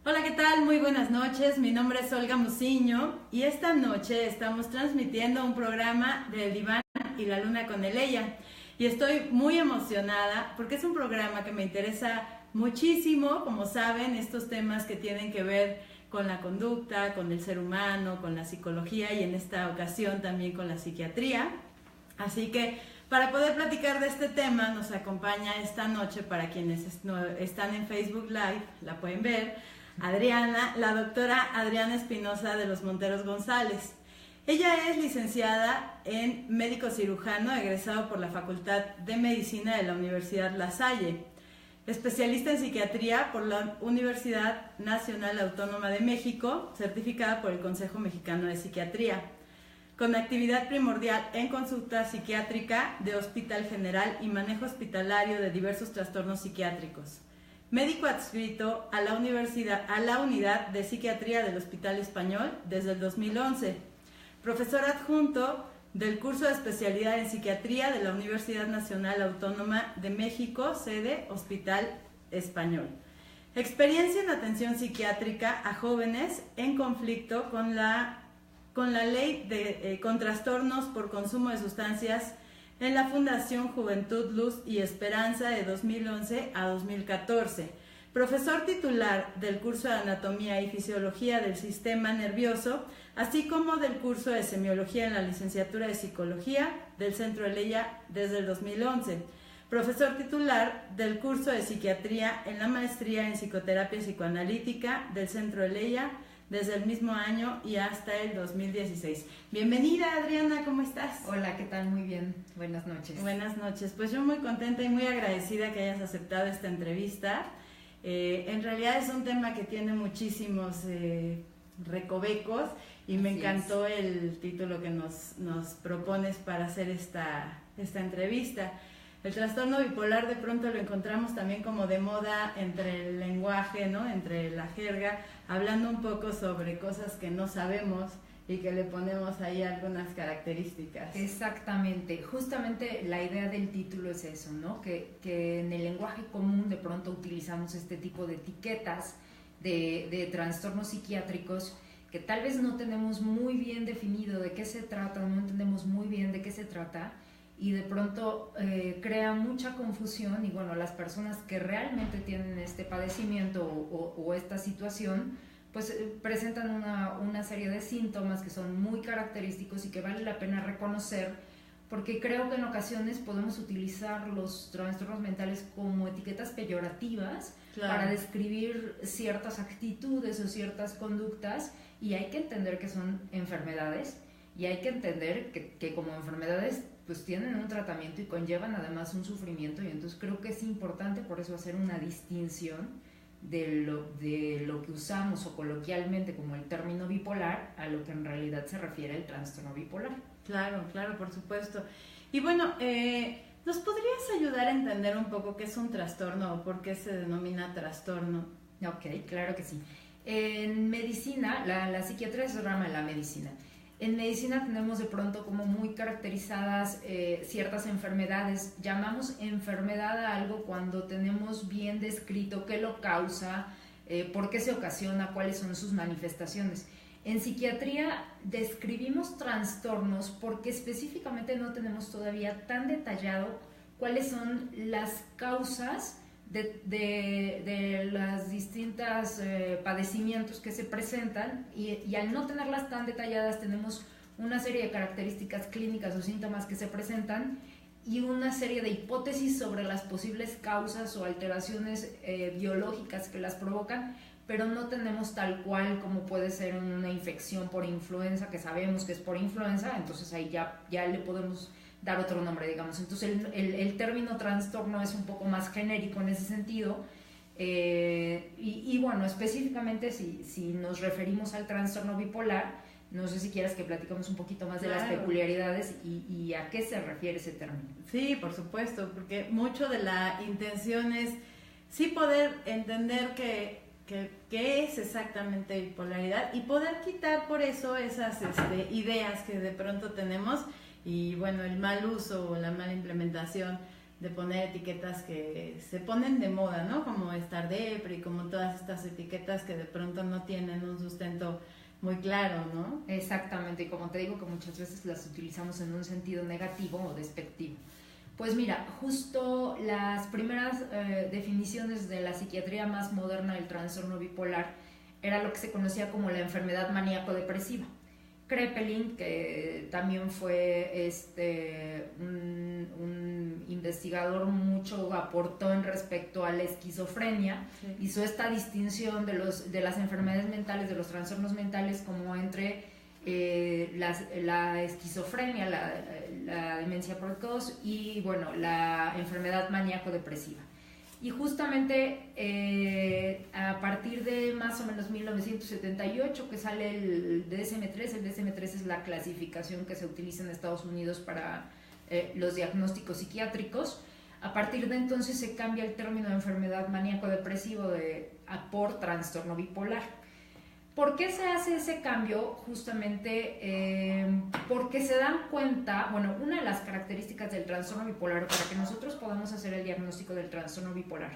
Hola, ¿qué tal? Muy buenas noches. Mi nombre es Olga Muciño y esta noche estamos transmitiendo un programa del Diván y la Luna con Eleya. Y estoy muy emocionada porque es un programa que me interesa muchísimo, como saben, estos temas que tienen que ver con la conducta, con el ser humano, con la psicología y en esta ocasión también con la psiquiatría. Así que para poder platicar de este tema nos acompaña esta noche, para quienes están en Facebook Live, la pueden ver, Adriana, la doctora Adriana Espinosa de los Monteros González. Ella es licenciada en médico cirujano, egresado por la Facultad de Medicina de la Universidad La Salle, especialista en psiquiatría por la Universidad Nacional Autónoma de México, certificada por el Consejo Mexicano de Psiquiatría, con actividad primordial en consulta psiquiátrica de Hospital General y manejo hospitalario de diversos trastornos psiquiátricos. Médico adscrito a la Unidad de Psiquiatría del Hospital Español desde el 2011. Profesor adjunto del curso de especialidad en psiquiatría de la Universidad Nacional Autónoma de México, sede Hospital Español. Experiencia en atención psiquiátrica a jóvenes en conflicto con la ley con trastornos por consumo de sustancias en la Fundación Juventud, Luz y Esperanza de 2011 a 2014. Profesor titular del curso de Anatomía y Fisiología del Sistema Nervioso, así como del curso de Semiología en la Licenciatura de Psicología del Centro Eleya desde el 2011. Profesor titular del curso de Psiquiatría en la Maestría en Psicoterapia Psicoanalítica del Centro Eleya desde el mismo año y hasta el 2016. Bienvenida, Adriana, ¿cómo estás? Hola, ¿qué tal? Muy bien, buenas noches. Buenas noches, pues yo muy contenta y muy agradecida que hayas aceptado esta entrevista. En realidad es un tema que tiene muchísimos recovecos y me encantó el título que nos propones para hacer esta entrevista. El trastorno bipolar de pronto lo encontramos también como de moda entre el lenguaje, ¿no? Entre la jerga, hablando un poco sobre cosas que no sabemos y que le ponemos ahí algunas características. Exactamente, justamente la idea del título es eso, ¿no? Que en el lenguaje común de pronto utilizamos este tipo de etiquetas de trastornos psiquiátricos que tal vez no tenemos muy bien definido de qué se trata, no entendemos muy bien de qué se trata, y de pronto crea mucha confusión. Y bueno, las personas que realmente tienen este padecimiento o esta situación pues presentan una serie de síntomas que son muy característicos y que vale la pena reconocer, porque creo que en ocasiones podemos utilizar los trastornos mentales como etiquetas peyorativas, claro, para describir ciertas actitudes o ciertas conductas, y hay que entender que son enfermedades, y hay que entender que como enfermedades pues tienen un tratamiento y conllevan además un sufrimiento. Y entonces creo que es importante por eso hacer una distinción de lo que usamos o coloquialmente como el término bipolar a lo que en realidad se refiere el trastorno bipolar. Claro, claro, por supuesto. Y bueno, ¿nos podrías ayudar a entender un poco qué es un trastorno o por qué se denomina trastorno? Ok, claro que sí. En medicina, la psiquiatría es rama de la medicina. En medicina tenemos de pronto como muy caracterizadas ciertas enfermedades. Llamamos enfermedad a algo cuando tenemos bien descrito qué lo causa, por qué se ocasiona, cuáles son sus manifestaciones. En psiquiatría describimos trastornos porque específicamente no tenemos todavía tan detallado cuáles son las causas de las distintas padecimientos que se presentan, y al no tenerlas tan detalladas tenemos una serie de características clínicas o síntomas que se presentan y una serie de hipótesis sobre las posibles causas o alteraciones biológicas que las provocan, pero no tenemos tal cual como puede ser una infección por influenza, que sabemos que es por influenza, entonces ahí ya le podemos dar otro nombre, digamos. Entonces el término trastorno es un poco más genérico en ese sentido, y bueno, específicamente si nos referimos al trastorno bipolar, no sé si quieras que platicamos un poquito más de las peculiaridades y a qué se refiere ese término. Sí, por supuesto, porque mucho de la intención es sí poder entender qué es exactamente bipolaridad y poder quitar por eso esas ideas que de pronto tenemos. Y bueno, el mal uso o la mala implementación de poner etiquetas que se ponen de moda, ¿no? Como estar depre y como todas estas etiquetas que de pronto no tienen un sustento muy claro, ¿no? Exactamente, y como te digo que muchas veces las utilizamos en un sentido negativo o despectivo. Pues mira, justo las primeras definiciones de la psiquiatría más moderna del trastorno bipolar era lo que se conocía como la enfermedad maníaco-depresiva. Kraepelin, que también fue un investigador, mucho aportó en respecto a la esquizofrenia, sí. Hizo esta distinción de las enfermedades mentales, de los trastornos mentales, como entre la esquizofrenia, la demencia precoz y bueno, la enfermedad maníaco-depresiva. Y justamente a partir de más o menos 1978 que sale el DSM-3, el DSM-3 es la clasificación que se utiliza en Estados Unidos para los diagnósticos psiquiátricos. A partir de entonces se cambia el término de enfermedad maníaco-depresivo por trastorno bipolar. ¿Por qué se hace ese cambio? Justamente porque se dan cuenta, bueno, una de las características del trastorno bipolar, para que nosotros podamos hacer el diagnóstico del trastorno bipolar,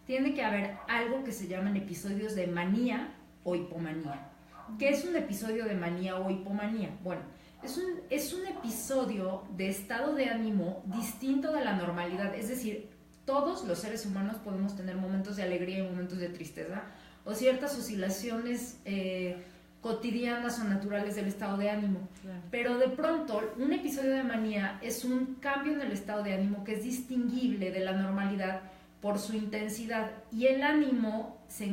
tiene que haber algo que se llaman episodios de manía o hipomanía. ¿Qué es un episodio de manía o hipomanía? Bueno, es un episodio de estado de ánimo distinto de la normalidad, es decir, todos los seres humanos podemos tener momentos de alegría y momentos de tristeza, o ciertas oscilaciones cotidianas o naturales del estado de ánimo. Claro. Pero de pronto, un episodio de manía es un cambio en el estado de ánimo que es distinguible de la normalidad por su intensidad. Y el ánimo se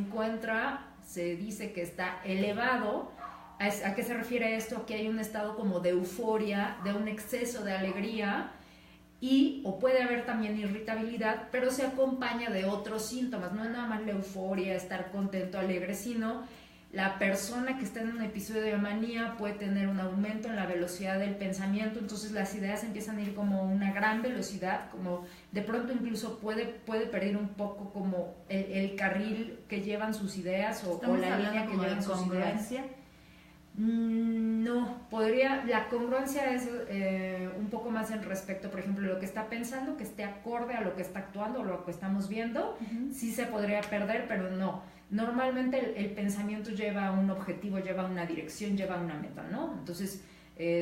dice que está elevado. ¿A qué se refiere esto? Aquí hay un estado como de euforia, de un exceso de alegría, o puede haber también irritabilidad, pero se acompaña de otros síntomas. No es nada más la euforia, estar contento, alegre, sino la persona que está en un episodio de manía puede tener un aumento en la velocidad del pensamiento, entonces las ideas empiezan a ir como a una gran velocidad, como de pronto incluso puede perder un poco como el carril que llevan sus ideas o la línea que llevan sus ideas. No, la congruencia es un poco más en respecto, por ejemplo, lo que está pensando, que esté acorde a lo que está actuando o lo que estamos viendo, sí se podría perder, pero no. Normalmente el pensamiento lleva a un objetivo, lleva a una dirección, lleva a una meta, ¿no? Entonces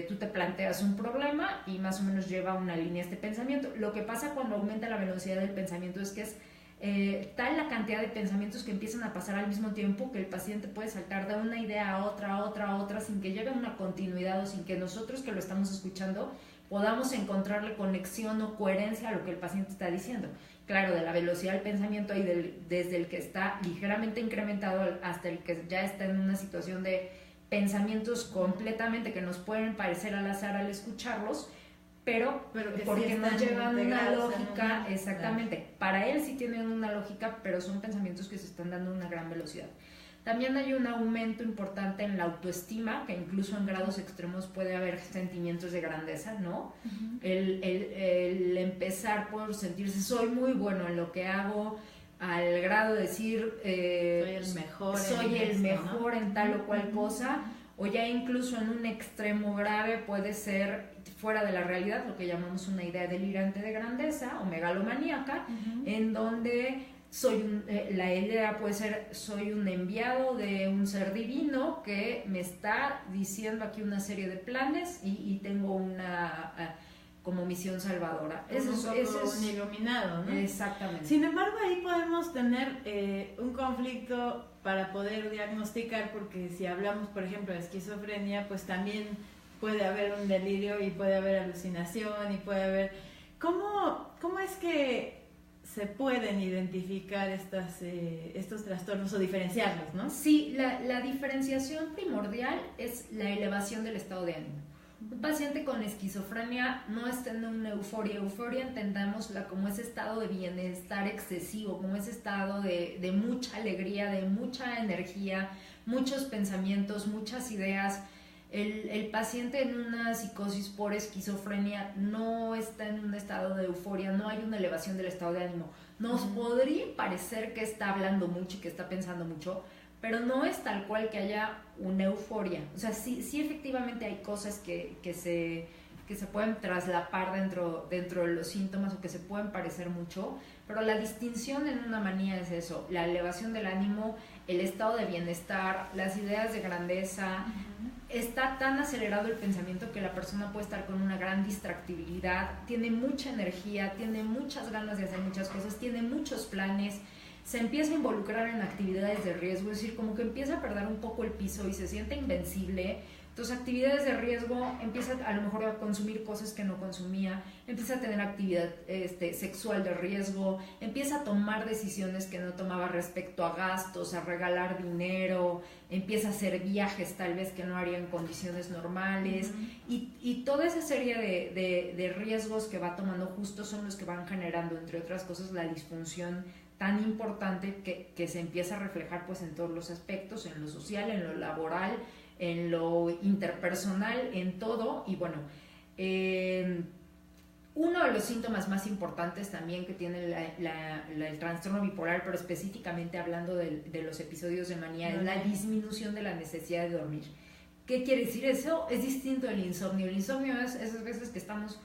tú te planteas un problema y más o menos lleva a una línea este pensamiento. Lo que pasa cuando aumenta la velocidad del pensamiento es que es tal la cantidad de pensamientos que empiezan a pasar al mismo tiempo que el paciente puede saltar de una idea a otra, sin que lleve una continuidad o sin que nosotros que lo estamos escuchando podamos encontrarle conexión o coherencia a lo que el paciente está diciendo. Claro, de la velocidad del pensamiento y desde el que está ligeramente incrementado hasta el que ya está en una situación de pensamientos completamente que nos pueden parecer al azar al escucharlos, pero porque sí no llevan una lógica, exactamente, claro. Para él sí tienen una lógica, pero son pensamientos que se están dando a una gran velocidad. También hay un aumento importante en la autoestima, que incluso en grados extremos puede haber sentimientos de grandeza, ¿no? El empezar por sentirse, soy muy bueno en lo que hago, al grado de decir, soy el mejor en tal o cual cosa, o ya incluso en un extremo grave puede ser fuera de la realidad, lo que llamamos una idea delirante de grandeza o megalomaníaca, en donde la idea puede ser, soy un enviado de un ser divino que me está diciendo aquí una serie de planes y tengo una como misión salvadora. Eso es un iluminado, ¿no? Exactamente. Sin embargo, ahí podemos tener un conflicto para poder diagnosticar, porque si hablamos, por ejemplo, de esquizofrenia, pues también puede haber un delirio y puede haber alucinación y puede haber... ¿Cómo es que se pueden identificar estos trastornos o diferenciarlos, ¿no? Sí, la diferenciación primordial es la elevación del estado de ánimo. Un paciente con esquizofrenia no está en una euforia. Euforia entendámosla como ese estado de bienestar excesivo, como ese estado de mucha alegría, de mucha energía, muchos pensamientos, muchas ideas. El paciente en una psicosis por esquizofrenia no está en un estado de euforia, no hay una elevación del estado de ánimo. Nos podría parecer que está hablando mucho y que está pensando mucho, pero no es tal cual que haya una euforia. O sea, sí efectivamente hay cosas que que se pueden traslapar dentro de los síntomas o que se pueden parecer mucho, pero la distinción en una manía es eso, la elevación del ánimo, el estado de bienestar, las ideas de grandeza. Está tan acelerado el pensamiento que la persona puede estar con una gran distractibilidad, tiene mucha energía, tiene muchas ganas de hacer muchas cosas, tiene muchos planes, se empieza a involucrar en actividades de riesgo, es decir, como que empieza a perder un poco el piso y se siente invencible. Entonces, actividades de riesgo, empieza a lo mejor a consumir cosas que no consumía, empieza a tener actividad sexual de riesgo, empieza a tomar decisiones que no tomaba respecto a gastos, a regalar dinero, empieza a hacer viajes tal vez que no haría en condiciones normales, y toda esa serie de riesgos que va tomando justo son los que van generando, entre otras cosas, la disfunción tan importante que se empieza a reflejar pues en todos los aspectos, en lo social, en lo laboral, en lo interpersonal, en todo. Y bueno, uno de los síntomas más importantes también que tiene el trastorno bipolar, pero específicamente hablando de los episodios de manía, es la disminución de la necesidad de dormir. ¿Qué quiere decir eso? Es distinto del insomnio. El insomnio es esas veces que estamos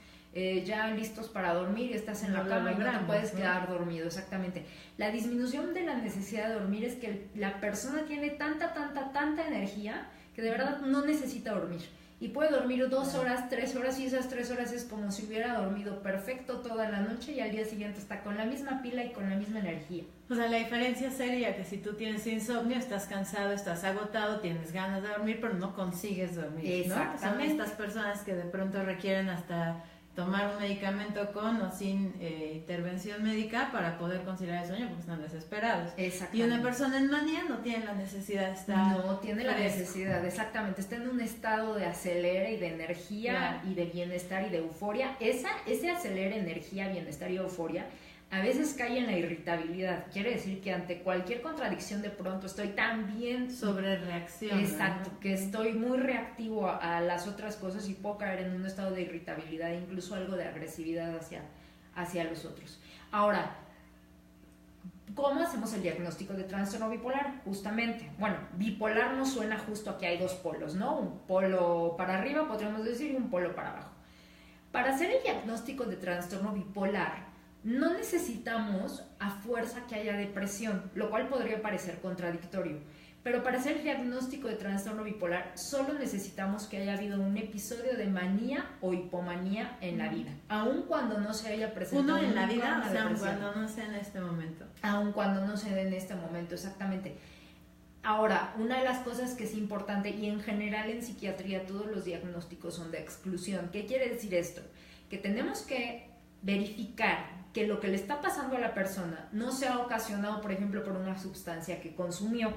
ya listos para dormir y estás en la cama y no te puedes quedar dormido, exactamente. La disminución de la necesidad de dormir es que la persona tiene tanta energía que de verdad no necesita dormir. Y puede dormir 2 horas, 3 horas, y esas 3 horas es como si hubiera dormido perfecto toda la noche y al día siguiente está con la misma pila y con la misma energía. O sea, la diferencia sería que si tú tienes insomnio, estás cansado, estás agotado, tienes ganas de dormir, pero no consigues dormir, ¿no? Son estas personas que de pronto requieren hasta tomar un medicamento con o sin intervención médica para poder conciliar el sueño porque están desesperados. Y una persona en manía no tiene la necesidad de estar... No tiene la necesidad, exactamente. Está en un estado de acelere y de energía y de bienestar y de euforia. Ese acelere, energía, bienestar y euforia a veces cae en la irritabilidad. Quiere decir que ante cualquier contradicción de pronto estoy tan bien... Sobre reacción. Exacto, ¿no? Que estoy muy reactivo a las otras cosas y puedo caer en un estado de irritabilidad, incluso algo de agresividad hacia los otros. Ahora, ¿cómo hacemos el diagnóstico de trastorno bipolar? Justamente, bueno, bipolar no suena justo a que hay 2 polos, ¿no? Un polo para arriba, podríamos decir, y un polo para abajo. Para hacer el diagnóstico de trastorno bipolar, no necesitamos a fuerza que haya depresión, lo cual podría parecer contradictorio. Pero para hacer el diagnóstico de trastorno bipolar solo necesitamos que haya habido un episodio de manía o hipomanía en la vida, aun cuando no se haya presentado en la vida, o sea, aun cuando no sea en este momento. Aun cuando no sea en este momento, exactamente. Ahora, una de las cosas que es importante, y en general en psiquiatría todos los diagnósticos son de exclusión. ¿Qué quiere decir esto? Que tenemos que verificar que lo que le está pasando a la persona no sea ocasionado, por ejemplo, por una sustancia que consumió.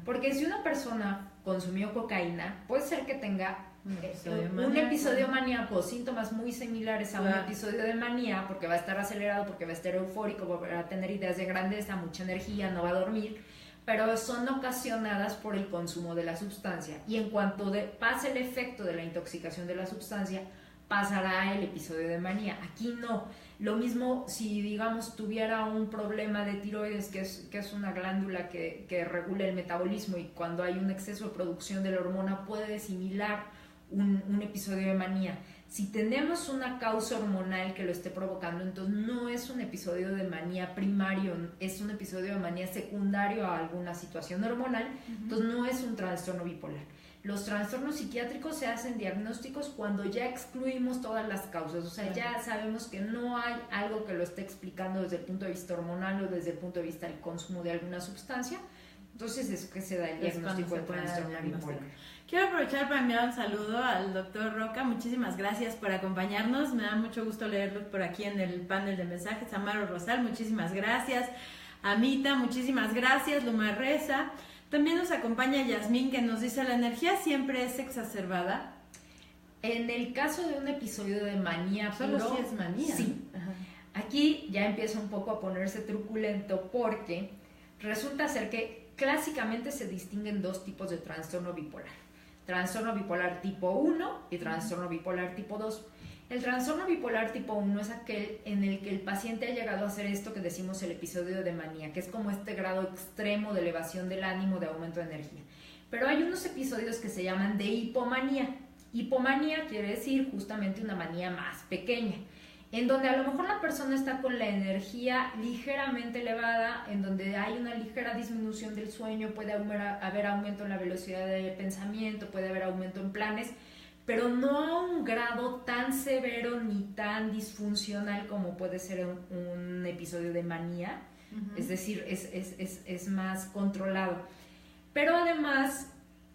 Porque si una persona consumió cocaína, puede ser que tenga un episodio maníaco, síntomas muy similares a un episodio de manía, porque va a estar acelerado, porque va a estar eufórico, va a tener ideas de grandeza, mucha energía, no va a dormir, pero son ocasionadas por el consumo de la sustancia. Y en cuanto pase el efecto de la intoxicación de la sustancia, pasará el episodio de manía. Aquí no. Lo mismo si, digamos, tuviera un problema de tiroides, que es una glándula que regula el metabolismo, y cuando hay un exceso de producción de la hormona puede similar un episodio de manía. Si tenemos una causa hormonal que lo esté provocando, entonces no es un episodio de manía primario, es un episodio de manía secundario a alguna situación hormonal, entonces no es un trastorno bipolar. Los trastornos psiquiátricos se hacen diagnósticos cuando ya excluimos todas las causas, o sea, ya sabemos que no hay algo que lo esté explicando desde el punto de vista hormonal o desde el punto de vista del consumo de alguna sustancia. Entonces es que se da el diagnóstico de trastorno bipolar. Quiero aprovechar para enviar un saludo al doctor Roca. Muchísimas gracias por acompañarnos. Me da mucho gusto leerlos por aquí en el panel de mensajes. Amaro Rosal, muchísimas gracias. Amita, muchísimas gracias. Luma Reza. También nos acompaña Yasmín, que nos dice: ¿la energía siempre es exacerbada? En el caso de un episodio de manía solo si es manía. Sí. Ajá. Aquí ya empieza un poco a ponerse truculento, porque resulta ser que clásicamente se distinguen 2 tipos de trastorno bipolar. Trastorno bipolar tipo 1 y trastorno bipolar tipo 2. El trastorno bipolar tipo 1 es aquel en el que el paciente ha llegado a hacer esto que decimos el episodio de manía, que es como este grado extremo de elevación del ánimo, de aumento de energía. Pero hay unos episodios que se llaman de hipomanía, Hipomanía quiere decir justamente una manía más pequeña, en donde a lo mejor la persona está con la energía ligeramente elevada, en donde hay una ligera disminución del sueño, puede haber aumento en la velocidad de pensamiento, puede haber aumento en planes, pero no a un grado tan severo ni tan disfuncional como puede ser un episodio de manía. Es decir, es más controlado. Pero además,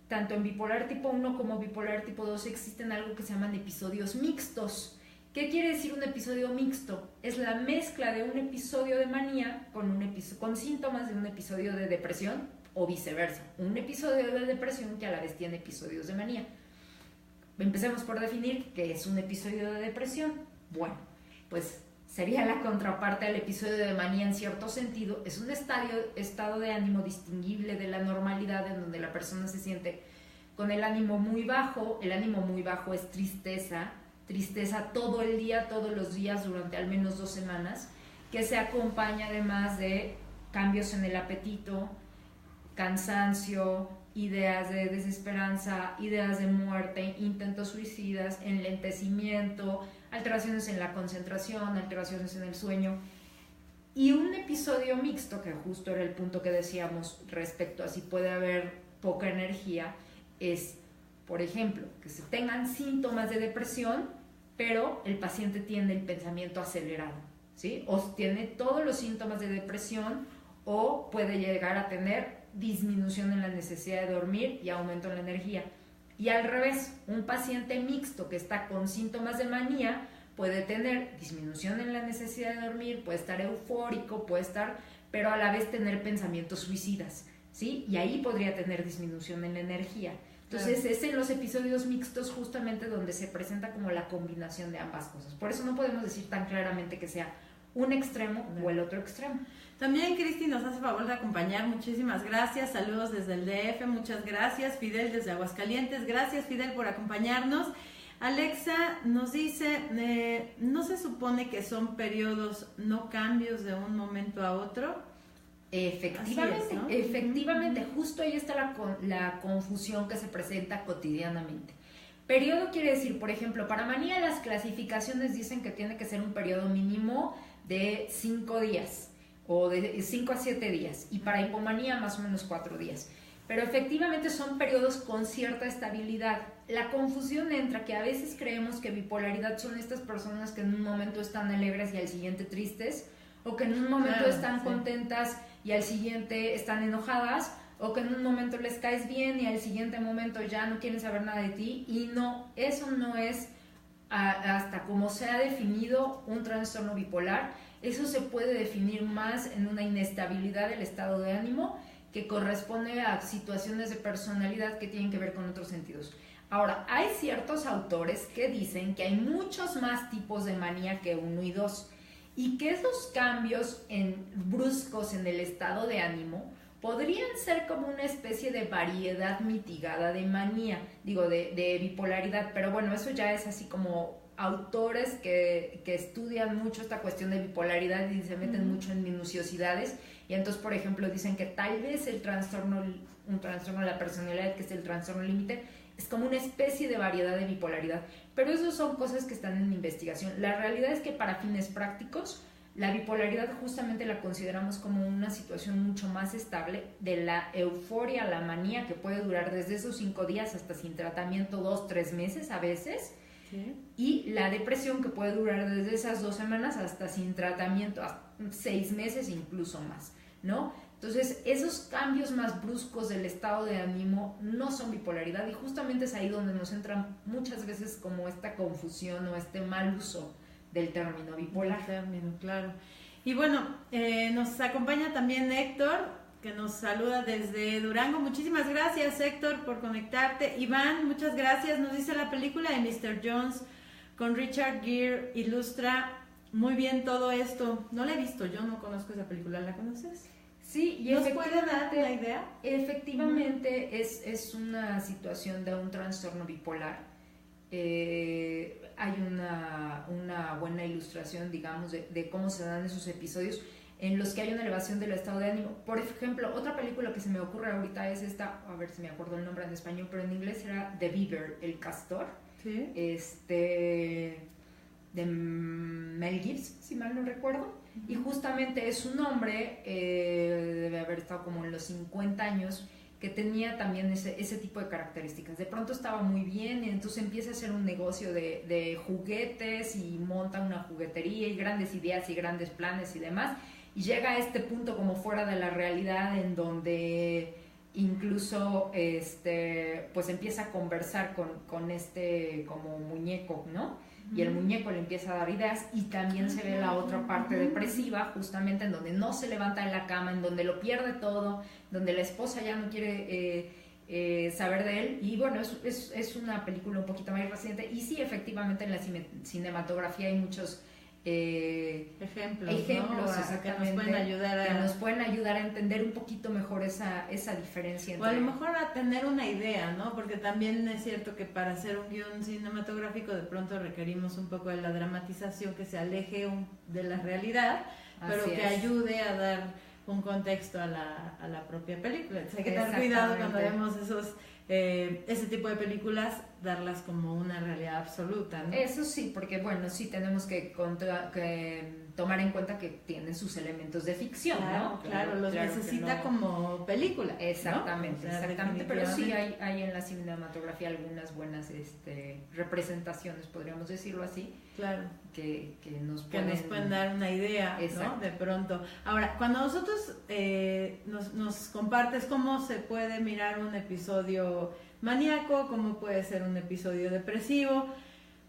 tanto en bipolar tipo 1 como bipolar tipo 2 existen algo que se llaman episodios mixtos. ¿Qué quiere decir un episodio mixto? Es la mezcla de un episodio de manía con síntomas de un episodio de depresión o viceversa. Un episodio de depresión que a la vez tiene episodios de manía. Empecemos por definir qué es un episodio de depresión. Bueno, pues sería la contraparte al episodio de manía en cierto sentido. Es un estado de ánimo distinguible de la normalidad, en donde la persona se siente con el ánimo muy bajo. El ánimo muy bajo es tristeza todo el día, todos los días, durante al menos 2 semanas, que se acompaña además de cambios en el apetito, cansancio, ideas de desesperanza, ideas de muerte, intentos suicidas, enlentecimiento, alteraciones en la concentración, alteraciones en el sueño. Y un episodio mixto, que justo era el punto que decíamos respecto a si puede haber poca energía, es, por ejemplo, que se tengan síntomas de depresión, pero el paciente tiene el pensamiento acelerado, ¿sí? O tiene todos los síntomas de depresión, o puede llegar a tener disminución en la necesidad de dormir y aumento en la energía. Y al revés, un paciente mixto que está con síntomas de manía puede tener disminución en la necesidad de dormir, puede estar eufórico, pero a la vez tener pensamientos suicidas, ¿sí? Y ahí podría tener disminución en la energía. Entonces es en los episodios mixtos justamente donde se presenta como la combinación de ambas cosas. Por eso no podemos decir tan claramente que sea un extremo o el otro extremo. También Cristi nos hace favor de acompañar, muchísimas gracias, saludos desde el DF, muchas gracias. Fidel desde Aguascalientes, gracias Fidel por acompañarnos. Alexa nos dice, ¿no se supone que son periodos, no cambios de un momento a otro? Efectivamente, es, ¿no? Efectivamente, justo ahí está la confusión que se presenta cotidianamente. Periodo quiere decir, por ejemplo, para manía las clasificaciones dicen que tiene que ser un periodo mínimo de 5 días o de 5 a 7 días, y para hipomanía más o menos 4 días. Pero efectivamente son periodos con cierta estabilidad. La confusión entra que a veces creemos que bipolaridad son estas personas que en un momento están alegres y al siguiente tristes, o que en un momento están contentas y al siguiente están enojadas, o que en un momento les caes bien y al siguiente momento ya no quieren saber nada de ti. Y no, eso no es hasta como se ha definido un trastorno bipolar. Eso se puede definir más en una inestabilidad del estado de ánimo que corresponde a situaciones de personalidad que tienen que ver con otros sentidos. Ahora, hay ciertos autores que dicen que hay muchos más tipos de manía que 1 y 2, y que esos cambios bruscos en el estado de ánimo podrían ser como una especie de variedad mitigada de manía, de bipolaridad. Pero bueno, eso ya es así como autores que estudian mucho esta cuestión de bipolaridad y se meten mucho en minuciosidades, y entonces, por ejemplo, dicen que tal vez un trastorno de la personalidad, que es el trastorno límite, es como una especie de variedad de bipolaridad. Pero eso son cosas que están en investigación. La realidad es que para fines prácticos, la bipolaridad justamente la consideramos como una situación mucho más estable, de la euforia a la manía, que puede durar desde esos 5 días hasta sin tratamiento 2-3 meses a veces, ¿sí? Y la depresión, que puede durar desde esas 2 semanas hasta sin tratamiento 6 meses, incluso más, ¿no? Entonces, esos cambios más bruscos del estado de ánimo no son bipolaridad, y justamente es ahí donde nos entra muchas veces como esta confusión o este mal uso del término bipolar. Claro. Y bueno, nos acompaña también Héctor, que nos saluda desde Durango. Muchísimas gracias, Héctor, por conectarte. Iván, muchas gracias. Nos dice: la película de Mr. Jones con Richard Gere ilustra muy bien todo esto. No la he visto, yo no conozco esa película. ¿La conoces? Sí, y ¿nos puede dar la idea? Efectivamente, es una situación de un trastorno bipolar. Hay una buena ilustración, digamos, de cómo se dan esos episodios en los que hay una elevación del estado de ánimo. Por ejemplo, otra película que se me ocurre ahorita es esta, a ver si me acuerdo el nombre en español, pero en inglés era The Beaver, el castor. Sí. De Mel Gibson, si mal no recuerdo. Y justamente es un hombre, debe haber estado como en los 50 años, que tenía también ese tipo de características. De pronto estaba muy bien y entonces empieza a hacer un negocio de juguetes y monta una juguetería y grandes ideas y grandes planes y demás. Y llega a este punto como fuera de la realidad en donde incluso pues empieza a conversar con este como muñeco, ¿no? Y el muñeco le empieza a dar ideas y también se ve la otra parte depresiva, justamente en donde no se levanta de la cama, en donde lo pierde todo, donde la esposa ya no quiere saber de él. Y bueno, es una película un poquito más reciente y sí, efectivamente en la cinematografía hay muchos ejemplos, ¿no? Exactamente, que nos pueden ayudar a entender un poquito mejor esa diferencia o a lo mejor a tener una idea, ¿no? Porque también es cierto que para hacer un guión cinematográfico de pronto requerimos un poco de la dramatización que se aleje de la realidad, pero que ayude a dar un contexto a la propia película. Entonces hay que tener cuidado cuando vemos ese tipo de películas, darlas como una realidad absoluta, ¿no? Eso sí, porque bueno, sí tenemos que tomar en cuenta que tienen sus elementos de ficción, ¿no? Claro, los necesita no. Como película. Exactamente, ¿no? Exactamente, pero sí hay en la cinematografía algunas buenas representaciones, podríamos decirlo así. Claro. Que nos pueden dar una idea, ¿no? De pronto. Ahora, cuando nosotros nos compartes cómo se puede mirar un episodio maníaco, cómo puede ser un episodio depresivo,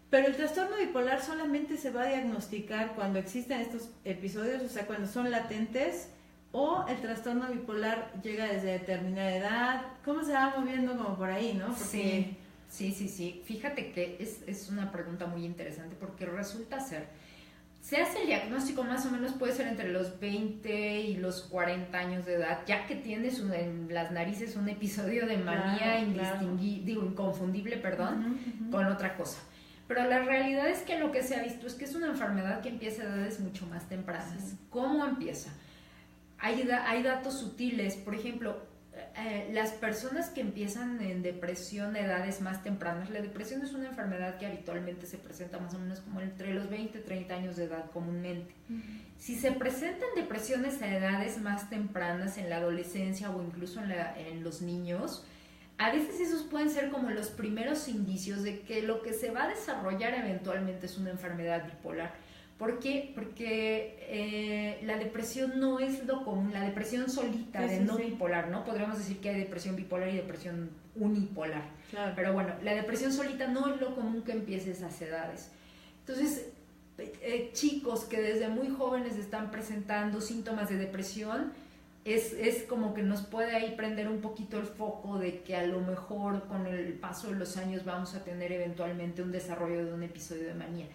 pero el trastorno bipolar solamente se va a diagnosticar cuando existen estos episodios, o sea, cuando son latentes, o el trastorno bipolar llega desde determinada edad. ¿Cómo se va moviendo como por ahí, no? Porque Sí. Fíjate que es una pregunta muy interesante porque resulta ser, se hace el diagnóstico más o menos puede ser entre los 20 y los 40 años de edad, ya que tienes en las narices un episodio de manía inconfundible, con otra cosa. Pero la realidad es que lo que se ha visto es que es una enfermedad que empieza a edades mucho más tempranas. Sí. ¿Cómo empieza? Hay datos sutiles, por ejemplo, las personas que empiezan en depresión a edades más tempranas, la depresión es una enfermedad que habitualmente se presenta más o menos como entre los 20 y 30 años de edad comúnmente. Si se presentan depresiones a edades más tempranas, en la adolescencia o incluso en los niños, a veces esos pueden ser como los primeros indicios de que lo que se va a desarrollar eventualmente es una enfermedad bipolar. ¿Por qué? Porque la depresión no es lo común, la depresión solita bipolar, ¿no? Podríamos decir que hay depresión bipolar y depresión unipolar. Claro. Pero bueno, la depresión solita no es lo común que empiece a esas edades. Entonces, chicos que desde muy jóvenes están presentando síntomas de depresión, es como que nos puede ahí prender un poquito el foco de que a lo mejor con el paso de los años vamos a tener eventualmente un desarrollo de un episodio de manía.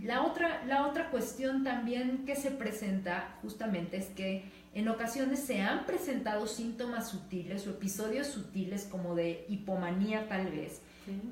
La otra cuestión también que se presenta justamente es que en ocasiones se han presentado síntomas sutiles o episodios sutiles como de hipomanía tal vez,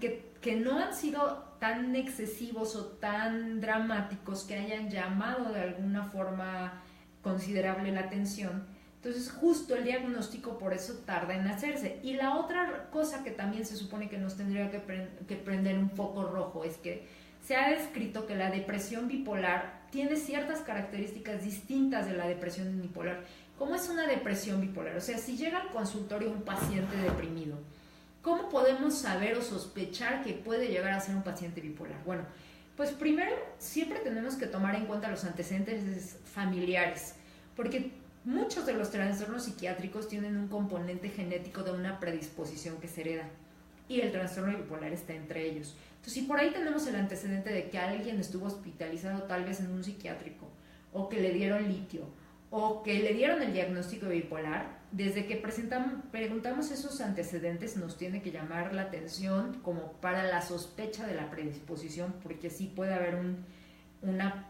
que no han sido tan excesivos o tan dramáticos que hayan llamado de alguna forma considerable la atención. Entonces justo el diagnóstico por eso tarda en hacerse. Y la otra cosa que también se supone que nos tendría que prender un foco rojo es que se ha descrito que la depresión bipolar tiene ciertas características distintas de la depresión unipolar. ¿Cómo es una depresión bipolar? O sea, si llega al consultorio un paciente deprimido, ¿cómo podemos saber o sospechar que puede llegar a ser un paciente bipolar? Bueno, pues primero siempre tenemos que tomar en cuenta los antecedentes familiares, porque muchos de los trastornos psiquiátricos tienen un componente genético de una predisposición que se hereda, y el trastorno bipolar está entre ellos. Entonces, si por ahí tenemos el antecedente de que alguien estuvo hospitalizado tal vez en un psiquiátrico, o que le dieron litio, o que le dieron el diagnóstico bipolar, desde que preguntamos esos antecedentes nos tiene que llamar la atención como para la sospecha de la predisposición, porque sí puede haber una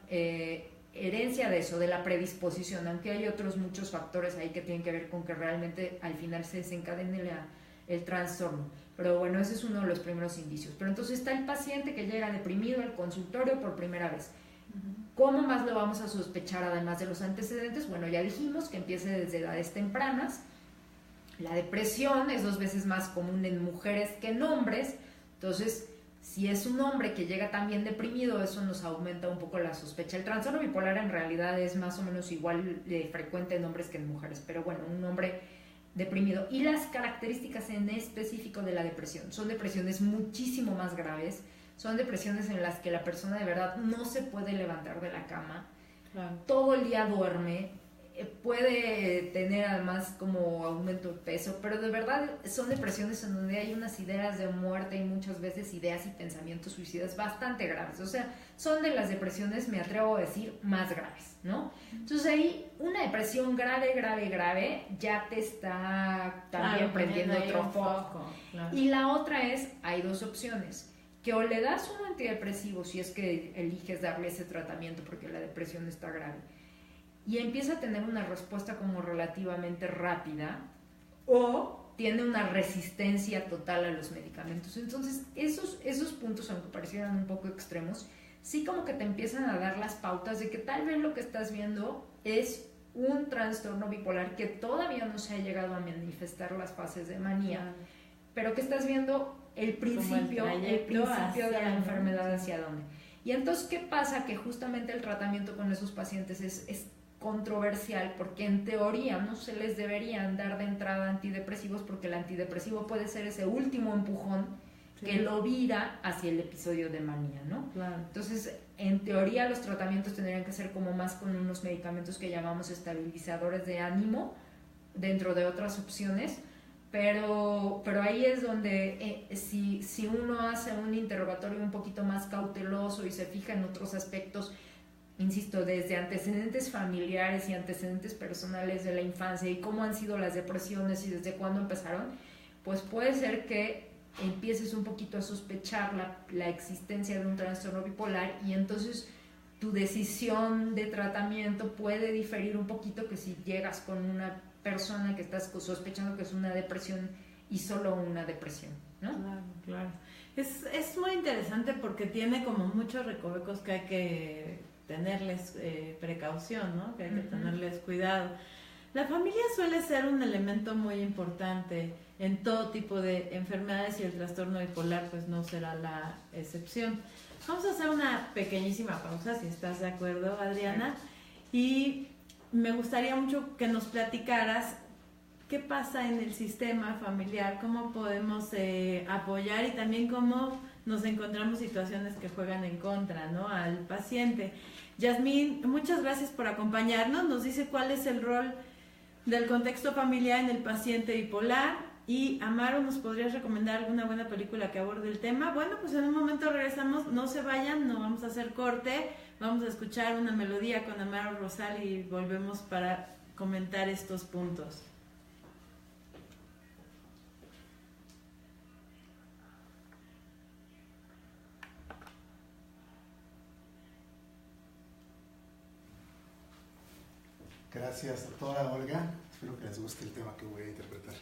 herencia de eso, de la predisposición, aunque hay otros muchos factores ahí que tienen que ver con que realmente al final se desencadene el trastorno. Pero bueno, ese es uno de los primeros indicios. Pero entonces está el paciente que llega deprimido al consultorio por primera vez. ¿Cómo más lo vamos a sospechar además de los antecedentes? Bueno, ya dijimos que empieza desde edades tempranas. La depresión es 2 veces más común en mujeres que en hombres. Entonces, Si es un hombre que llega también deprimido, eso nos aumenta un poco la sospecha. El trastorno bipolar en realidad es más o menos igual de frecuente en hombres que en mujeres, pero bueno, un hombre deprimido. Y las características en específico de la depresión, son depresiones muchísimo más graves, son depresiones en las que la persona de verdad no se puede levantar de la cama, claro, todo el día duerme, puede tener además como aumento de peso, pero de verdad son depresiones en donde hay unas ideas de muerte y muchas veces ideas y pensamientos suicidas bastante graves. O sea, son de las depresiones, me atrevo a decir, más graves, ¿no? Entonces ahí una depresión grave ya te está también prendiendo otro foco. Claro. Y la otra es, hay dos opciones, que o le das un antidepresivo si es que eliges darle ese tratamiento porque la depresión está grave, y empieza a tener una respuesta como relativamente rápida, o tiene una resistencia total a los medicamentos. Entonces, esos puntos, aunque parecieran un poco extremos, sí como que te empiezan a dar las pautas de que tal vez lo que estás viendo es un trastorno bipolar que todavía no se ha llegado a manifestar las fases de manía, pero que estás viendo el principio de la enfermedad hacia dónde. Y entonces, ¿qué pasa? Que justamente el tratamiento con esos pacientes es controversial, porque en teoría no se les deberían dar de entrada antidepresivos, porque el antidepresivo puede ser ese último empujón que lo vira hacia el episodio de manía, ¿no? Claro. Entonces, en teoría los tratamientos tendrían que ser como más con unos medicamentos que llamamos estabilizadores de ánimo, dentro de otras opciones, pero ahí es donde si uno hace un interrogatorio un poquito más cauteloso y se fija en otros aspectos, insisto, desde antecedentes familiares y antecedentes personales de la infancia y cómo han sido las depresiones y desde cuándo empezaron, pues puede ser que empieces un poquito a sospechar la existencia de un trastorno bipolar, y entonces tu decisión de tratamiento puede diferir un poquito que si llegas con una persona que estás sospechando que es una depresión y solo una depresión, ¿no? Claro, claro. Es muy interesante porque tiene como muchos recovecos que hay que tenerles precaución, ¿no? Que hay que tenerles cuidado. La familia suele ser un elemento muy importante en todo tipo de enfermedades, y el trastorno bipolar pues no será la excepción. Vamos a hacer una pequeñísima pausa, si estás de acuerdo, Adriana, y me gustaría mucho que nos platicaras qué pasa en el sistema familiar, cómo podemos apoyar, y también cómo nos encontramos situaciones que juegan en contra, ¿no?, al paciente. Yasmín, muchas gracias por acompañarnos. Nos dice cuál es el rol del contexto familiar en el paciente bipolar. Y Amaro, ¿nos podrías recomendar alguna buena película que aborde el tema? Bueno, pues en un momento regresamos, no se vayan, no vamos a hacer corte, vamos a escuchar una melodía con Amaro Rosal y volvemos para comentar estos puntos. Gracias, doctora Olga. Espero que les guste el tema que voy a interpretar.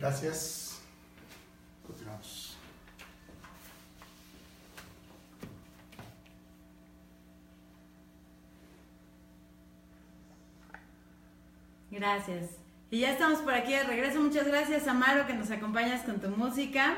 Gracias. Continuamos. Gracias. Y ya estamos por aquí de regreso. Muchas gracias, Amaro, que nos acompañas con tu música.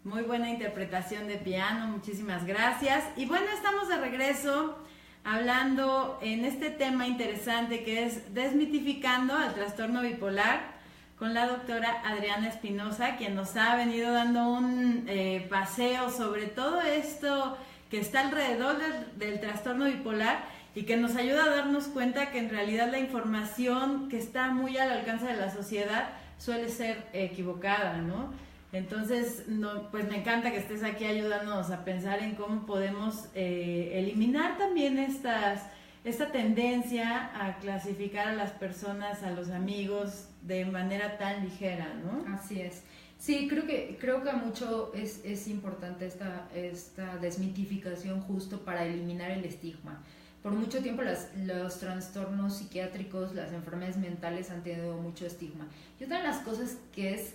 Muy buena interpretación de piano, muchísimas gracias. Y bueno, estamos de regreso hablando en este tema interesante que es desmitificando al trastorno bipolar con la doctora Adriana Espinosa, quien nos ha venido dando un paseo sobre todo esto que está alrededor del trastorno bipolar y que nos ayuda a darnos cuenta que en realidad la información que está muy al alcance de la sociedad suele ser equivocada, ¿no? Entonces, pues me encanta que estés aquí ayudándonos a pensar en cómo podemos eliminar también esta tendencia a clasificar a las personas, a los amigos, de manera tan ligera, ¿no? Así es. Sí, creo que mucho es importante esta desmitificación justo para eliminar el estigma. Por mucho tiempo los trastornos psiquiátricos, las enfermedades mentales han tenido mucho estigma. Y otra de las cosas que es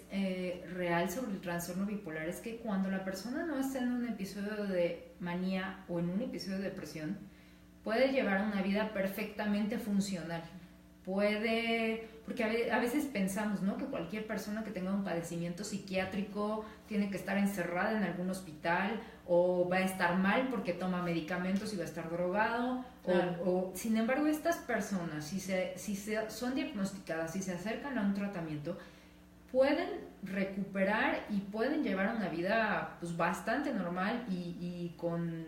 real sobre el trastorno bipolar es que cuando la persona no está en un episodio de manía o en un episodio de depresión, puede llevar una vida perfectamente funcional. Porque a veces pensamos, ¿no?, que cualquier persona que tenga un padecimiento psiquiátrico tiene que estar encerrada en algún hospital o va a estar mal porque toma medicamentos y va a estar drogado. Claro. Sin embargo, estas personas, si son diagnosticadas y se acercan a un tratamiento, pueden recuperar y pueden llevar una vida pues, bastante normal y con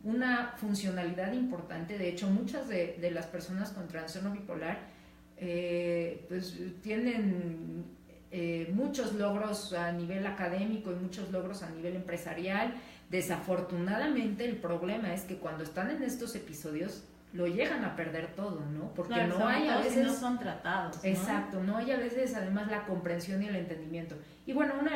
una funcionalidad importante. De hecho, muchas de las personas con trastorno bipolar pues tienen muchos logros a nivel académico y muchos logros a nivel empresarial. Desafortunadamente el problema es que cuando están en estos episodios lo llegan a perder todo, ¿no? Porque claro, no hay a veces... Si no son tratados, ¿no? Exacto, no hay a veces además la comprensión y el entendimiento. Y bueno, una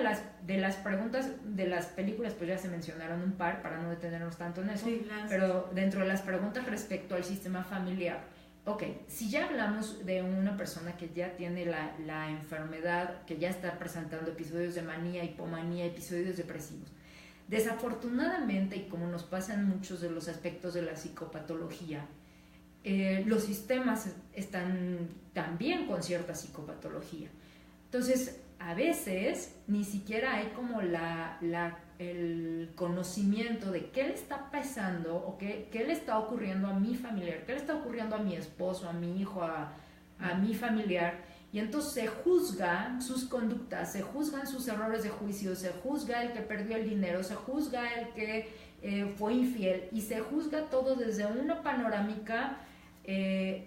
de las preguntas de las películas, pues ya se mencionaron un par para no detenernos tanto en eso, sí, pero dentro de las preguntas respecto al sistema familiar, ok, si ya hablamos de una persona que ya tiene la enfermedad, que ya está presentando episodios de manía, hipomanía, episodios depresivos, desafortunadamente, y como nos pasa en muchos de los aspectos de la psicopatología, los sistemas están también con cierta psicopatología. Entonces, a veces ni siquiera hay como el conocimiento de qué le está pasando o qué le está ocurriendo a mi familiar, qué le está ocurriendo a mi esposo, a mi hijo, a mi familiar. Y entonces se juzga sus conductas, se juzgan sus errores de juicio, se juzga el que perdió el dinero, se juzga el que fue infiel y se juzga todo desde una panorámica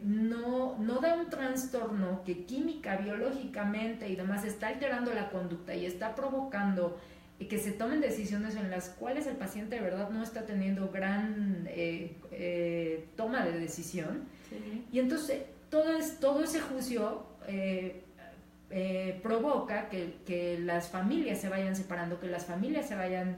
no de un trastorno que química, biológicamente y demás está alterando la conducta y está provocando que se tomen decisiones en las cuales el paciente de verdad no está teniendo gran toma de decisión. Sí. Y entonces todo ese juicio provoca que las familias se vayan separando, que las familias se vayan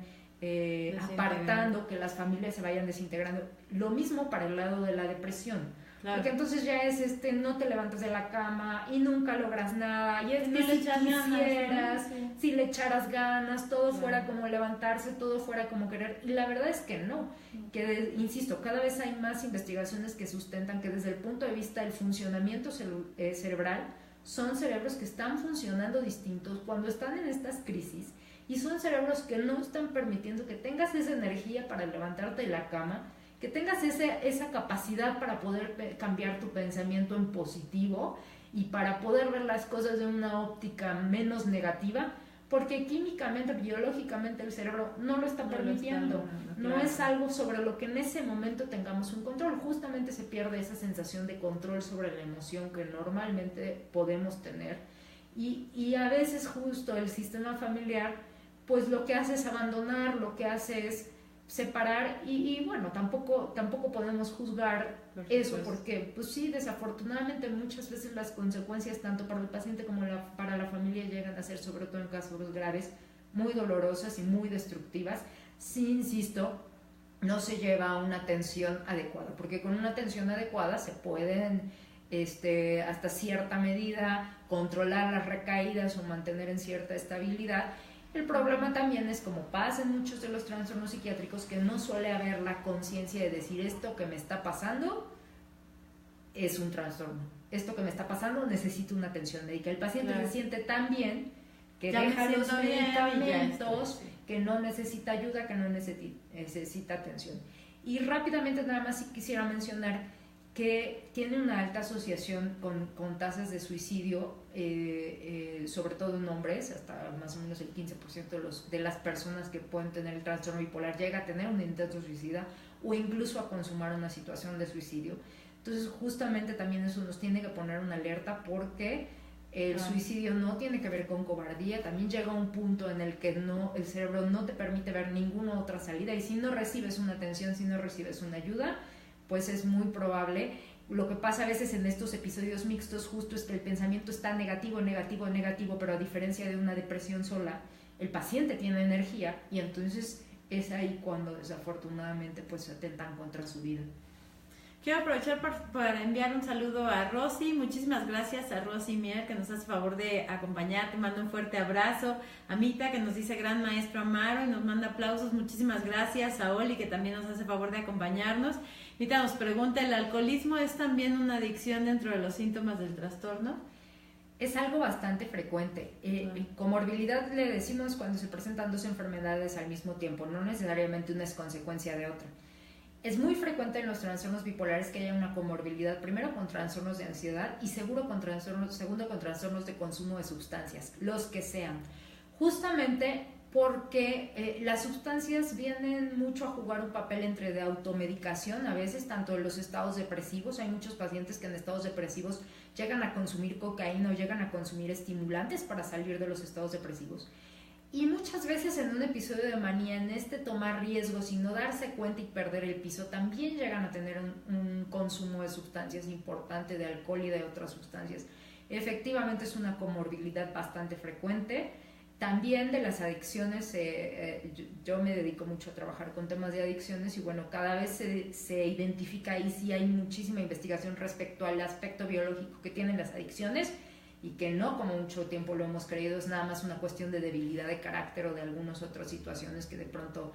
apartando, que las familias se vayan desintegrando. Lo mismo para el lado de la depresión. Claro. Porque entonces ya es no te levantas de la cama y nunca logras nada, y es que si quisieras, sí, si le echaras ganas, todo fuera como levantarse, todo fuera como querer, y la verdad es que no, que insisto, cada vez hay más investigaciones que sustentan que desde el punto de vista del funcionamiento cerebral, son cerebros que están funcionando distintos cuando están en estas crisis, y son cerebros que no están permitiendo que tengas esa energía para levantarte de la cama, que tengas esa capacidad para poder cambiar tu pensamiento en positivo y para poder ver las cosas de una óptica menos negativa, porque químicamente, biológicamente el cerebro no lo está permitiendo. No es algo sobre lo que en ese momento tengamos un control. Justamente se pierde esa sensación de control sobre la emoción que normalmente podemos tener. Y a veces justo el sistema familiar, pues lo que hace es abandonar, lo que hace es separar y bueno, tampoco podemos juzgar eso, porque pues sí, desafortunadamente muchas veces las consecuencias tanto para el paciente como para la familia llegan a ser, sobre todo en casos graves, muy dolorosas y muy destructivas, si, insisto, no se lleva a una atención adecuada, porque con una atención adecuada se pueden hasta cierta medida controlar las recaídas o mantener en cierta estabilidad. El problema también es, como pasa en muchos de los trastornos psiquiátricos, que no suele haber la conciencia de decir esto que me está pasando es un trastorno, esto que me está pasando necesita una atención médica. El paciente se siente tan bien que ya deja los medicamentos, sí, que no necesita ayuda, que no necesita atención. Y rápidamente nada más quisiera mencionar que tiene una alta asociación con tasas de suicidio, sobre todo en hombres, hasta más o menos el 15% de las personas que pueden tener el trastorno bipolar llega a tener un intento suicida o incluso a consumar una situación de suicidio. Entonces justamente también eso nos tiene que poner una alerta, porque el suicidio no tiene que ver con cobardía, también llega a un punto en el que el cerebro no te permite ver ninguna otra salida, y si no recibes una atención, si no recibes una ayuda, pues es muy probable. Lo que pasa a veces en estos episodios mixtos justo es que el pensamiento está negativo, pero a diferencia de una depresión sola, el paciente tiene energía y entonces es ahí cuando desafortunadamente pues atentan contra su vida. Quiero aprovechar para enviar un saludo a Rosy. Muchísimas gracias a Rosy Mier, que nos hace favor de acompañar. Te mando un fuerte abrazo. A Mita, que nos dice gran maestro Amaro y nos manda aplausos. Muchísimas gracias. A Oli, que también nos hace favor de acompañarnos. Mita nos pregunta, ¿el alcoholismo es también una adicción dentro de los síntomas del trastorno? Es algo bastante frecuente. Comorbilidad le decimos cuando se presentan dos enfermedades al mismo tiempo, no necesariamente una es consecuencia de otra. Es muy frecuente en los trastornos bipolares que haya una comorbilidad, primero con trastornos de ansiedad y segundo con trastornos de consumo de sustancias, los que sean. Justamente porque las sustancias vienen mucho a jugar un papel entre de automedicación, a veces tanto en los estados depresivos. Hay muchos pacientes que en estados depresivos llegan a consumir cocaína o llegan a consumir estimulantes para salir de los estados depresivos. Y muchas veces en un episodio de manía, en tomar riesgos y no darse cuenta y perder el piso, también llegan a tener un consumo de sustancias importante, de alcohol y de otras sustancias. Efectivamente es una comorbilidad bastante frecuente. También de las adicciones, yo me dedico mucho a trabajar con temas de adicciones y bueno, cada vez se identifica, y sí hay muchísima investigación respecto al aspecto biológico que tienen las adicciones, y que no, como mucho tiempo lo hemos creído, es nada más una cuestión de debilidad de carácter o de algunas otras situaciones que de pronto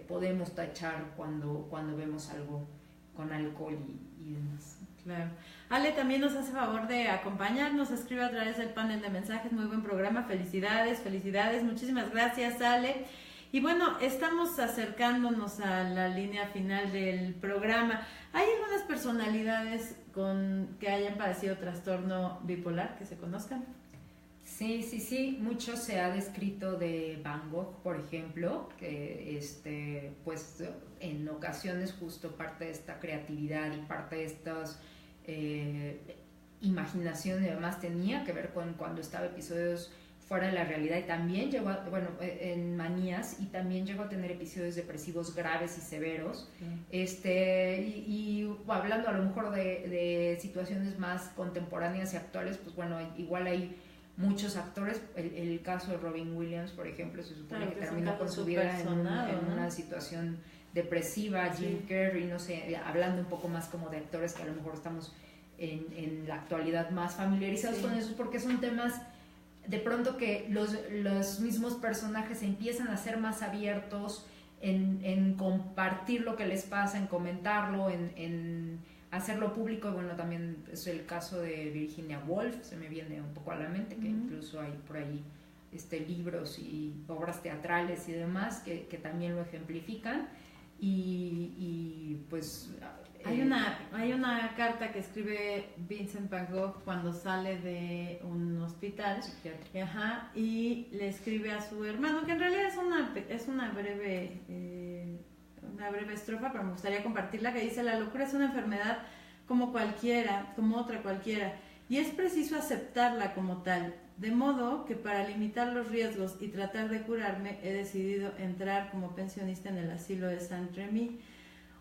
podemos tachar cuando vemos algo con alcohol y demás. Claro. Ale también nos hace favor de acompañarnos, escribe a través del panel de mensajes. Muy buen programa, felicidades, muchísimas gracias, Ale. Y bueno, estamos acercándonos a la línea final del programa. ¿Hay algunas personalidades que hayan padecido trastorno bipolar que se conozcan? Sí, mucho se ha descrito de Van Gogh, por ejemplo, que pues en ocasiones justo parte de esta creatividad y parte de estas imaginación y demás tenía que ver con cuando estaba episodios fuera de la realidad, y también llegó en manías, y también llegó a tener episodios depresivos graves y severos. Y hablando a lo mejor de situaciones más contemporáneas y actuales, pues bueno, igual hay muchos actores. El caso de Robin Williams, por ejemplo, se supone que terminó con su vida en una situación depresiva. Jim Carrey, no sé, hablando un poco más como de actores que a lo mejor estamos en la actualidad más familiarizados con eso, porque son temas de pronto que los mismos personajes empiezan a ser más abiertos en compartir lo que les pasa, en comentarlo, en hacerlo público. Y bueno, también es el caso de Virginia Woolf, se me viene un poco a la mente, que incluso hay por ahí libros y obras teatrales y demás que también lo ejemplifican. Y pues Hay una carta que escribe Vincent Van Gogh cuando sale de un hospital, y le escribe a su hermano, que en realidad es una breve estrofa, pero me gustaría compartirla, que dice: la locura es una enfermedad como cualquiera, como otra cualquiera, y es preciso aceptarla como tal, de modo que para limitar los riesgos y tratar de curarme he decidido entrar como pensionista en el asilo de Saint-Rémy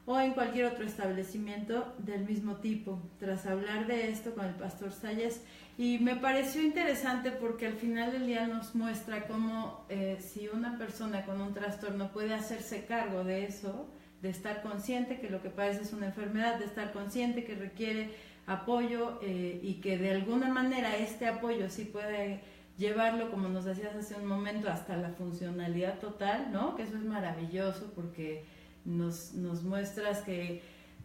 o en cualquier otro establecimiento del mismo tipo, tras hablar de esto con el pastor Salles. Y me pareció interesante porque al final del día nos muestra cómo si una persona con un trastorno puede hacerse cargo de eso, de estar consciente que lo que padece es una enfermedad, de estar consciente que requiere apoyo y que de alguna manera este apoyo sí puede llevarlo, como nos decías hace un momento, hasta la funcionalidad total, ¿no? Que eso es maravilloso porque nos muestras que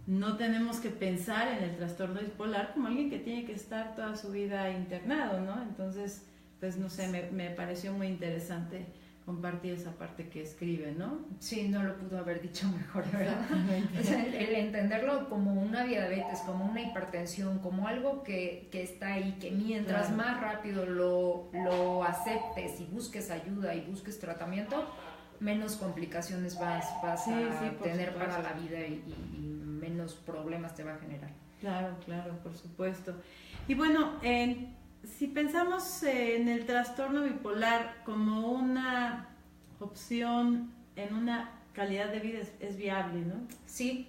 no tenemos que pensar en el trastorno bipolar como alguien que tiene que estar toda su vida internado, ¿no? Entonces, pues no sé, me pareció muy interesante compartir esa parte que escribe, ¿no? Sí, no lo pudo haber dicho mejor, ¿verdad? O sea, el entenderlo como una diabetes, como una hipertensión, como algo que está ahí, que mientras más rápido lo aceptes y busques ayuda y busques tratamiento, menos complicaciones vas a tener para la vida y menos problemas te va a generar. Claro, por supuesto. Y bueno, si pensamos en el trastorno bipolar como una opción en una calidad de vida, es viable, ¿no? Sí,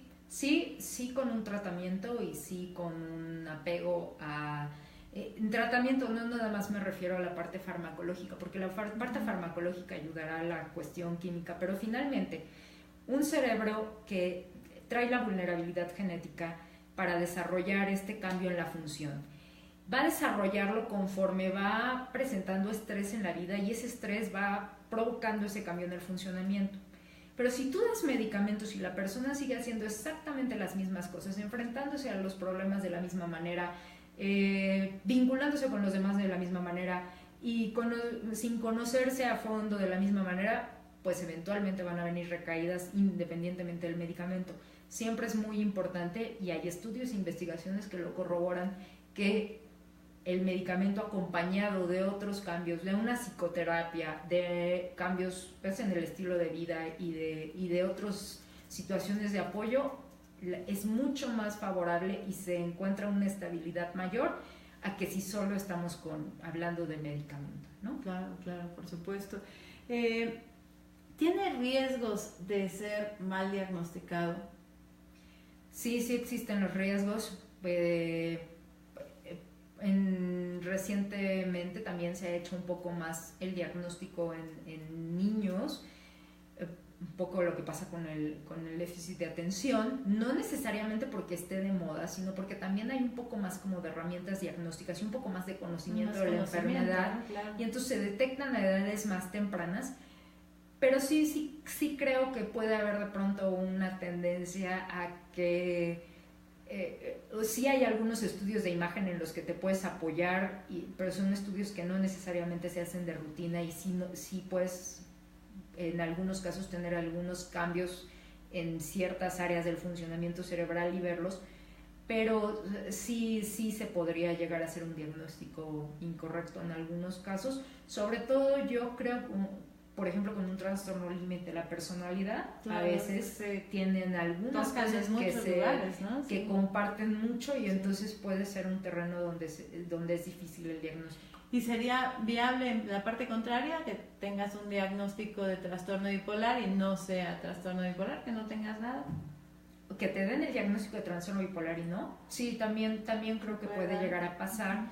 con un tratamiento y sí con un apego a... En tratamiento no nada más me refiero a la parte farmacológica, porque la parte farmacológica ayudará a la cuestión química, pero finalmente un cerebro que trae la vulnerabilidad genética para desarrollar este cambio en la función, va a desarrollarlo conforme va presentando estrés en la vida y ese estrés va provocando ese cambio en el funcionamiento. Pero si tú das medicamentos y la persona sigue haciendo exactamente las mismas cosas, enfrentándose a los problemas de la misma manera, vinculándose con los demás de la misma manera y sin conocerse a fondo de la misma manera, pues eventualmente van a venir recaídas independientemente del medicamento. Siempre es muy importante, y hay estudios e investigaciones que lo corroboran, que el medicamento acompañado de otros cambios, de una psicoterapia, de cambios pues, en el estilo de vida y de otras situaciones de apoyo, es mucho más favorable y se encuentra una estabilidad mayor a que si solo estamos hablando de medicamento, ¿no? Claro, por supuesto. ¿Tiene riesgos de ser mal diagnosticado? Sí existen los riesgos. Recientemente también se ha hecho un poco más el diagnóstico en niños, un poco lo que pasa con el déficit de atención, no necesariamente porque esté de moda, sino porque también hay un poco más como de herramientas diagnósticas y un poco más de conocimiento de la enfermedad, claro. Y entonces se detectan a edades más tempranas, pero sí creo que puede haber de pronto una tendencia a que sí hay algunos estudios de imagen en los que te puedes apoyar, pero son estudios que no necesariamente se hacen de rutina y sí puedes en algunos casos tener algunos cambios en ciertas áreas del funcionamiento cerebral y verlos, pero sí se podría llegar a hacer un diagnóstico incorrecto en algunos casos, sobre todo yo creo, por ejemplo, con un trastorno límite de la personalidad, claro, a veces tienen algunas cosas que comparten mucho y entonces puede ser un terreno donde es difícil el diagnóstico. ¿Y sería viable en la parte contraria, que tengas un diagnóstico de trastorno bipolar y no sea trastorno bipolar, que no tengas nada? Que te den el diagnóstico de trastorno bipolar y no. Sí, también creo que puede llegar a pasar.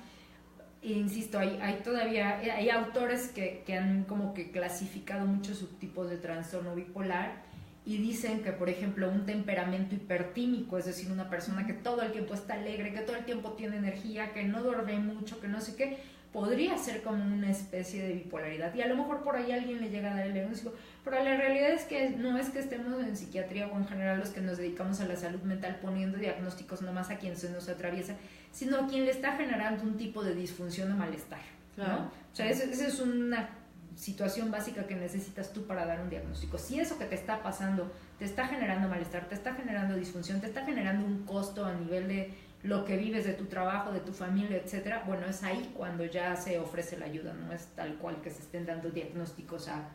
Insisto, hay autores que han como que clasificado muchos subtipos de trastorno bipolar y dicen que, por ejemplo, un temperamento hipertímico, es decir, una persona que todo el tiempo está alegre, que todo el tiempo tiene energía, que no duerme mucho, que no sé qué, podría ser como una especie de bipolaridad. Y a lo mejor por ahí alguien le llega a dar el diagnóstico, pero la realidad es que no es que estemos en psiquiatría o en general los que nos dedicamos a la salud mental poniendo diagnósticos nomás a quien se nos atraviesa, sino a quien le está generando un tipo de disfunción o malestar, ¿no? Claro. O sea, esa es una situación básica que necesitas tú para dar un diagnóstico. Si eso que te está pasando te está generando malestar, te está generando disfunción, te está generando un costo a nivel de lo que vives, de tu trabajo, de tu familia, etcétera, bueno, es ahí cuando ya se ofrece la ayuda, no es tal cual que se estén dando diagnósticos al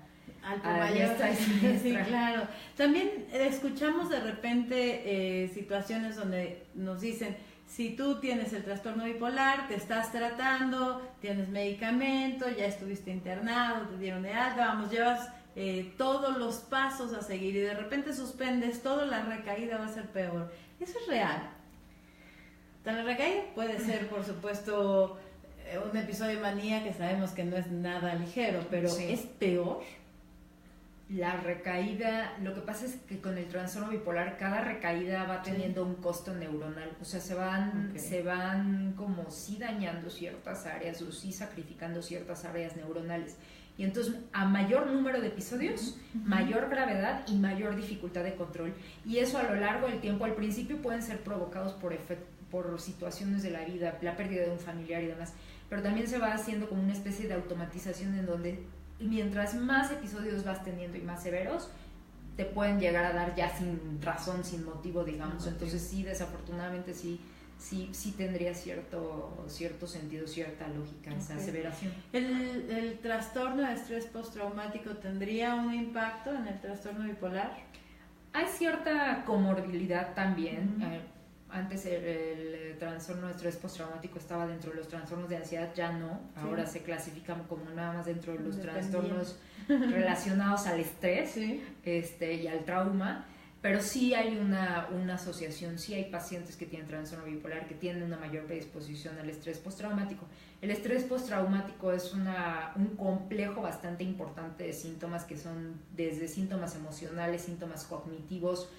por mayor. Sí, claro. También escuchamos de repente situaciones donde nos dicen, si tú tienes el trastorno bipolar, te estás tratando, tienes medicamento, ya estuviste internado, te dieron de alta, vamos, llevas todos los pasos a seguir y de repente suspendes todo, la recaída va a ser peor. ¿Eso es real? La recaída puede ser, por supuesto, un episodio de manía que sabemos que no es nada ligero, pero sí. ¿Es peor? La recaída, lo que pasa es que con el trastorno bipolar cada recaída va teniendo un costo neuronal, o sea, se van como sí dañando ciertas áreas o sí sacrificando ciertas áreas neuronales. Y entonces a mayor número de episodios, mayor gravedad y mayor dificultad de control. Y eso a lo largo del tiempo, al principio pueden ser provocados por situaciones de la vida, la pérdida de un familiar y demás, pero también se va haciendo como una especie de automatización en donde mientras más episodios vas teniendo y más severos, te pueden llegar a dar ya sin razón, sin motivo, digamos. Entonces sí, desafortunadamente sí tendría cierto sentido, cierta lógica esa aseveración. ¿El trastorno de estrés postraumático tendría un impacto en el trastorno bipolar? Hay cierta comorbilidad también. Antes el trastorno de estrés postraumático estaba dentro de los trastornos de ansiedad, ya no. Ahora se clasifican como nada más dentro de los trastornos relacionados al estrés y al trauma. Pero sí hay una asociación, sí hay pacientes que tienen trastorno bipolar que tienen una mayor predisposición al estrés postraumático. El estrés postraumático es un complejo bastante importante de síntomas que son desde síntomas emocionales, síntomas cognitivos,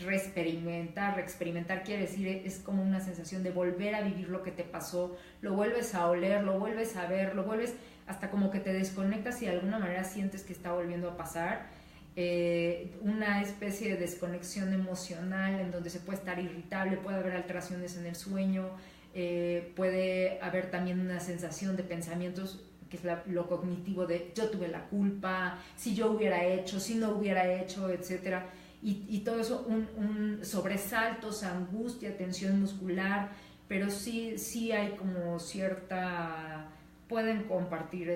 reexperimentar quiere decir, es como una sensación de volver a vivir lo que te pasó, lo vuelves a oler, lo vuelves a ver, lo vuelves hasta como que te desconectas y de alguna manera sientes que está volviendo a pasar, una especie de desconexión emocional en donde se puede estar irritable, puede haber alteraciones en el sueño, puede haber también una sensación de pensamientos que es lo cognitivo de yo tuve la culpa, si yo hubiera hecho, si no hubiera hecho, etcétera, y todo eso, un sobresaltos, angustia, tensión muscular, pero sí hay como pueden compartir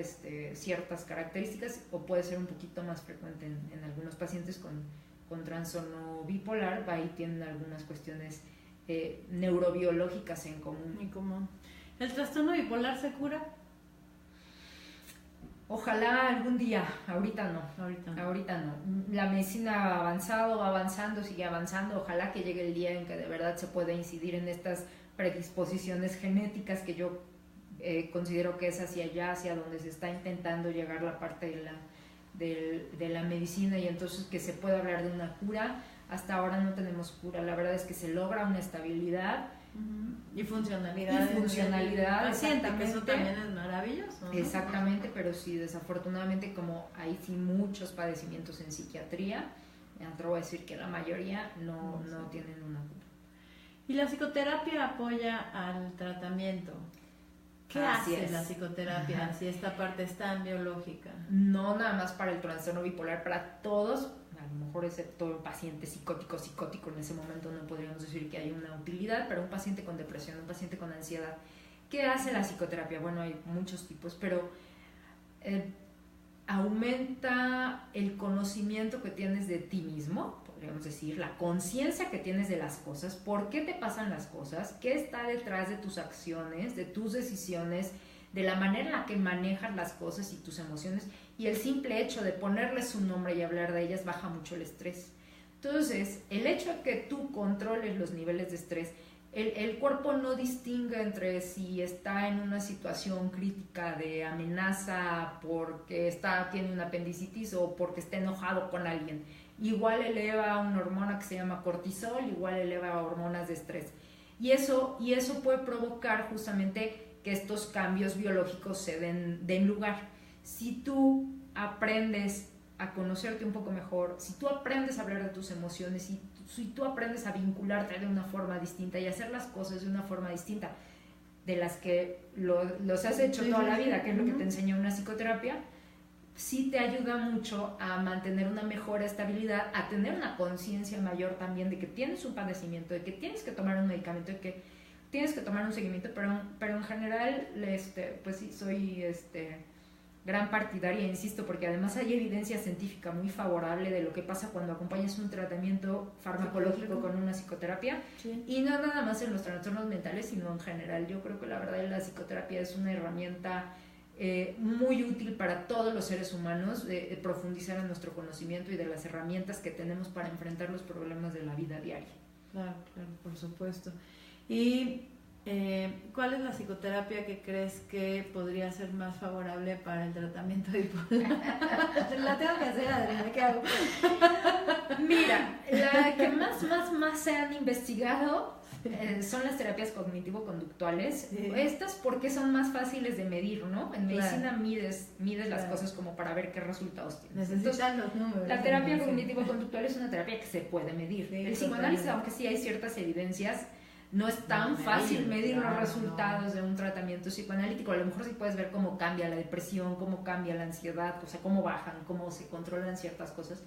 ciertas características o puede ser un poquito más frecuente en algunos pacientes con trastorno bipolar, ahí tienen algunas cuestiones neurobiológicas en común. Muy común. ¿El trastorno bipolar se cura? Ojalá algún día, ahorita no. La medicina ha avanzado, va avanzando, sigue avanzando, ojalá que llegue el día en que de verdad se pueda incidir en estas predisposiciones genéticas que yo considero que es hacia allá, hacia donde se está intentando llegar la parte de la medicina y entonces que se pueda hablar de una cura. Hasta ahora no tenemos cura, la verdad es que se logra una estabilidad y funcionalidad paciente, que eso también es maravilloso, ¿no? Exactamente, pero sí, desafortunadamente como hay sí muchos padecimientos en psiquiatría, me atrevo a decir que la mayoría no tienen una cura. ¿Y la psicoterapia apoya al tratamiento? ¿Qué hace la psicoterapia si esta parte es tan biológica? No nada más para el trastorno bipolar, para todos, a lo mejor excepto un paciente psicótico en ese momento no podríamos decir que hay una utilidad, pero un paciente con depresión, un paciente con ansiedad. ¿Qué hace la psicoterapia? Bueno, hay muchos tipos, pero aumenta el conocimiento que tienes de ti mismo, podríamos decir, la conciencia que tienes de las cosas, por qué te pasan las cosas, qué está detrás de tus acciones, de tus decisiones, de la manera en la que manejas las cosas y tus emociones, y el simple hecho de ponerles un nombre y hablar de ellas baja mucho el estrés. Entonces, el hecho de que tú controles los niveles de estrés, el cuerpo no distingue entre si está en una situación crítica de amenaza porque tiene una apendicitis o porque está enojado con alguien. Igual eleva una hormona que se llama cortisol, igual eleva hormonas de estrés. Y eso puede provocar justamente que estos cambios biológicos se den lugar. Si tú aprendes a conocerte un poco mejor, si tú aprendes a hablar de tus emociones, si tú aprendes a vincularte de una forma distinta y hacer las cosas de una forma distinta, de las que los has hecho toda la vida, que es lo que te enseña una psicoterapia, sí te ayuda mucho a mantener una mejor estabilidad, a tener una conciencia mayor también de que tienes un padecimiento, de que tienes que tomar un medicamento, de que tienes que tomar un seguimiento, pero en general, pues sí, soy gran partidaria, insisto, porque además hay evidencia científica muy favorable de lo que pasa cuando acompañas un tratamiento farmacológico con una psicoterapia, y no nada más en los trastornos mentales, sino en general. Yo creo que la verdad la psicoterapia es una herramienta muy útil para todos los seres humanos, de profundizar en nuestro conocimiento y de las herramientas que tenemos para enfrentar los problemas de la vida diaria. Claro, por supuesto. ¿Y cuál es la psicoterapia que crees que podría ser más favorable para el tratamiento bipolar? La tengo que hacer, Adriana, ¿qué hago? Mira, la que más se han investigado son las terapias cognitivo-conductuales. Sí. Estas porque son más fáciles de medir, ¿no? En medicina mides las cosas como para ver qué resultados tienes. Necesitas los números. La terapia cognitivo-conductual es una terapia que se puede medir. Sí, el psicoanálisis, aunque sí hay ciertas evidencias, no es tan fácil medir los resultados de un tratamiento psicoanalítico. A lo mejor sí puedes ver cómo cambia la depresión, cómo cambia la ansiedad, o sea, cómo bajan, cómo se controlan ciertas cosas.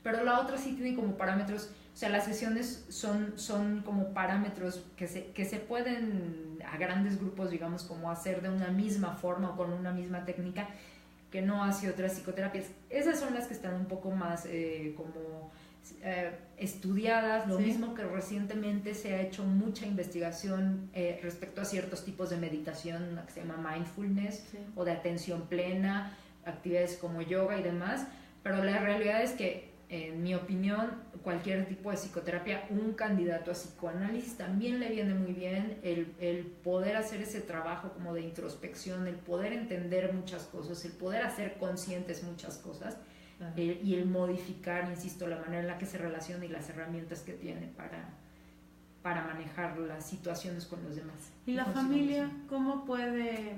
Pero la otra sí tiene como parámetros, o sea, las sesiones son como parámetros que se pueden a grandes grupos, digamos, como hacer de una misma forma o con una misma técnica, que no hace otras psicoterapias. Esas son las que están un poco más estudiadas, lo mismo que recientemente se ha hecho mucha investigación respecto a ciertos tipos de meditación, una que se llama mindfulness, o de atención plena, actividades como yoga y demás, pero la realidad es que, en mi opinión, cualquier tipo de psicoterapia, un candidato a psicoanálisis también le viene muy bien el poder hacer ese trabajo como de introspección, el poder entender muchas cosas, el poder hacer conscientes muchas cosas. Y el modificar, insisto, la manera en la que se relaciona y las herramientas que tiene para manejar las situaciones con los demás. ¿Y la familia cómo puede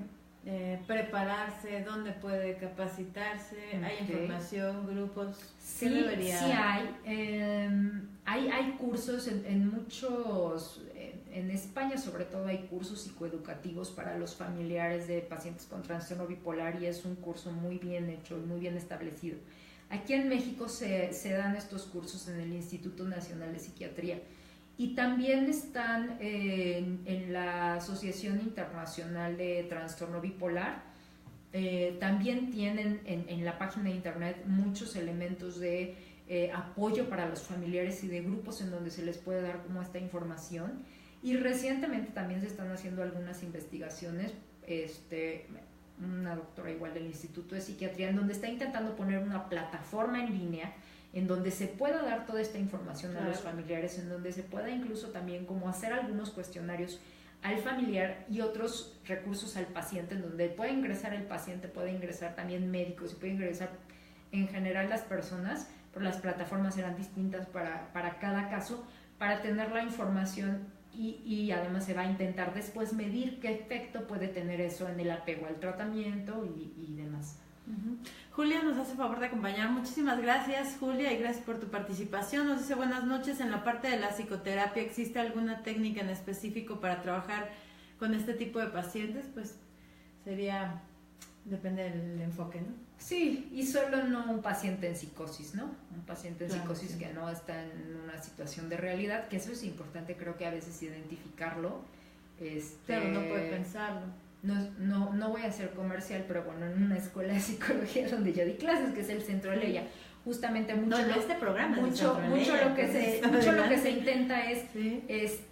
prepararse? ¿Dónde puede capacitarse? ¿Hay información, grupos? Sí, sí hay cursos en muchos, en España sobre todo hay cursos psicoeducativos para los familiares de pacientes con trastorno bipolar, y es un curso muy bien hecho y muy bien establecido. Aquí en México se dan estos cursos en el Instituto Nacional de Psiquiatría, y también están en la Asociación Internacional de Trastorno Bipolar. También tienen en la página de internet muchos elementos de apoyo para los familiares y de grupos en donde se les puede dar como esta información. Y recientemente también se están haciendo algunas investigaciones, una doctora igual del Instituto de Psiquiatría, en donde está intentando poner una plataforma en línea en donde se pueda dar toda esta información a los familiares, en donde se pueda incluso también como hacer algunos cuestionarios al familiar y otros recursos al paciente, en donde puede ingresar el paciente, puede ingresar también médicos y puede ingresar en general las personas, pero las plataformas serán distintas para cada caso, para tener la información. Y además se va a intentar después medir qué efecto puede tener eso en el apego al tratamiento y demás. Julia nos hace favor de acompañar. Muchísimas gracias, Julia, y gracias por tu participación. Nos dice buenas noches. En la parte de la psicoterapia, ¿existe alguna técnica en específico para trabajar con este tipo de pacientes? Pues depende del enfoque, ¿no? Sí, y solo no un paciente en psicosis, ¿no? Un paciente en psicosis que no está en una situación de realidad, que eso es importante, creo que a veces identificarlo. Claro, no puede pensarlo. No voy a hacer comercial, pero bueno, en una escuela de psicología donde yo di clases, que es el Centro de Leia, justamente mucho lo que se intenta es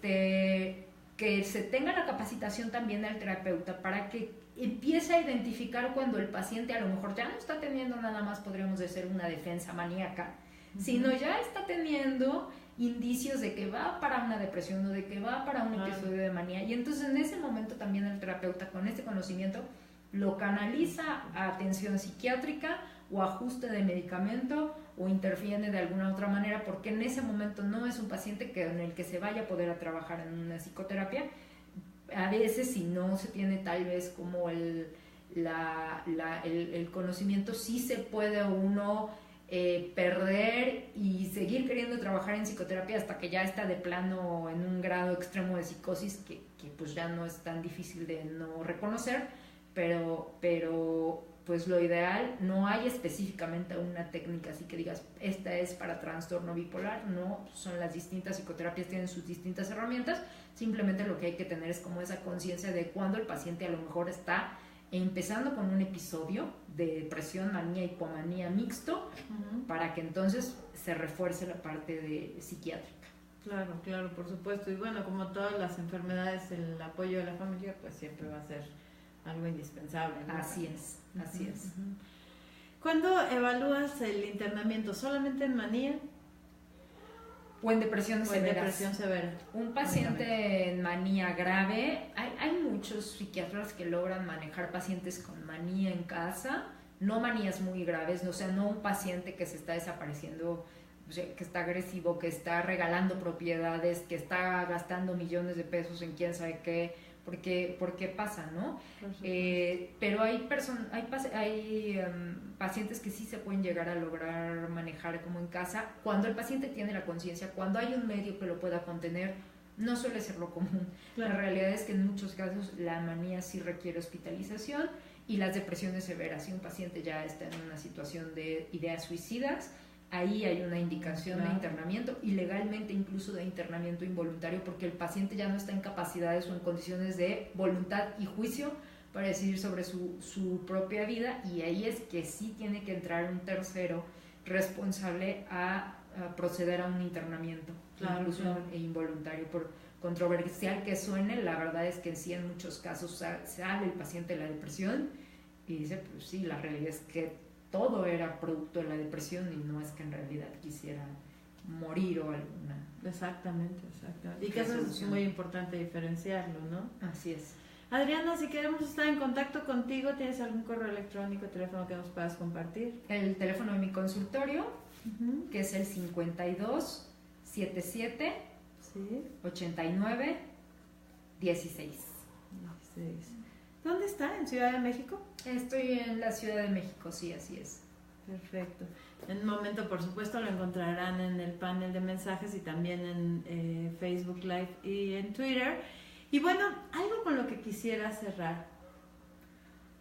que se tenga la capacitación también del terapeuta para que empiece a identificar cuando el paciente a lo mejor ya no está teniendo nada más, podríamos decir, una defensa maníaca, sino ya está teniendo indicios de que va para una depresión o de que va para un episodio de manía, y entonces en ese momento también el terapeuta con este conocimiento lo canaliza a atención psiquiátrica o ajuste de medicamento o interviene de alguna otra manera, porque en ese momento no es un paciente en el que se vaya a poder trabajar en una psicoterapia. A veces, si no se tiene tal vez como el conocimiento, sí se puede uno perder y seguir seguir queriendo trabajar en psicoterapia hasta que ya está de plano en un grado extremo de psicosis que pues ya no es tan difícil de no reconocer, pero pues lo ideal, no hay específicamente una técnica así que digas, esta es para trastorno bipolar, no, son las distintas psicoterapias, tienen sus distintas herramientas, simplemente lo que hay que tener es como esa conciencia de cuando el paciente a lo mejor está empezando con un episodio de depresión, manía, hipomanía mixto, para que entonces se refuerce la parte de psiquiátrica. Claro, claro, por supuesto. Y bueno, como todas las enfermedades, el apoyo de la familia pues siempre va a ser algo indispensable, ¿no? Así es, así es. ¿Cuándo evalúas el internamiento? ¿Solamente en manía? O en depresión severa. Depresión severa. Un paciente en manía grave, hay muchos psiquiatras que logran manejar pacientes con manía en casa, no manías muy graves, o sea, no un paciente que se está desapareciendo, o sea, que está agresivo, que está regalando propiedades, que está gastando millones de pesos en quién sabe qué, porque pasa, ¿no? Pero hay pacientes que sí se pueden llegar a lograr manejar como en casa, cuando el paciente tiene la conciencia, cuando hay un medio que lo pueda contener, no suele ser lo común. Claro. La realidad es que en muchos casos la manía sí requiere hospitalización y las depresiones severas. Si un paciente ya está en una situación de ideas suicidas, ahí hay una indicación de internamiento y legalmente incluso de internamiento involuntario, porque el paciente ya no está en capacidades o en condiciones de voluntad y juicio para decidir sobre su propia vida, y ahí es que sí tiene que entrar un tercero responsable a proceder a un internamiento, incluso e involuntario. Por controversial que suene, la verdad es que sí, en muchos casos sale el paciente de la depresión y dice, pues sí, la realidad es que todo era producto de la depresión y no es que en realidad quisiera morir o alguna. Exactamente. Y que eso es muy importante diferenciarlo, ¿no? Así es. Adriana, si queremos estar en contacto contigo, ¿tienes algún correo electrónico, teléfono que nos puedas compartir? El teléfono de mi consultorio, que es el 52 77 89 16. ¿Dónde está? ¿En Ciudad de México? Estoy en la Ciudad de México, sí, así es. Perfecto. En un momento, por supuesto, lo encontrarán en el panel de mensajes y también en Facebook Live y en Twitter. Y bueno, algo con lo que quisiera cerrar.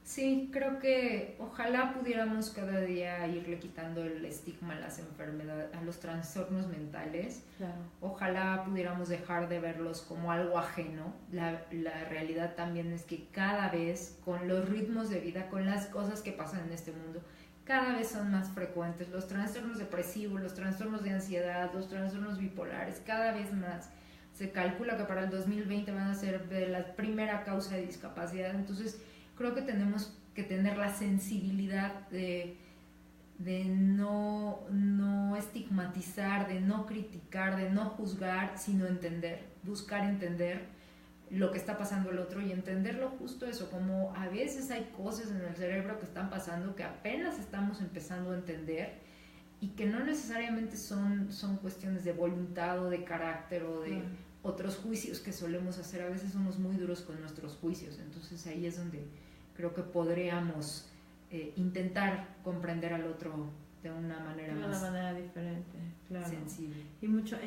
Sí, creo que ojalá pudiéramos cada día irle quitando el estigma a las enfermedades, a los trastornos mentales. Claro. Ojalá pudiéramos dejar de verlos como algo ajeno. La realidad también es que cada vez, con los ritmos de vida, con las cosas que pasan en este mundo, cada vez son más frecuentes los trastornos depresivos, los trastornos de ansiedad, los trastornos bipolares, cada vez más. Se calcula que para el 2020 van a ser de la primera causa de discapacidad. Entonces, creo que tenemos que tener la sensibilidad de no estigmatizar, de no criticar, de no juzgar, sino entender, buscar entender lo que está pasando el otro y entenderlo justo eso, como a veces hay cosas en el cerebro que están pasando que apenas estamos empezando a entender y que no necesariamente son cuestiones de voluntad o de carácter o de otros juicios que solemos hacer. A veces somos muy duros con nuestros juicios, entonces ahí es donde creo que podríamos intentar comprender al otro de una manera diferente, claro. Sensible. Y mucho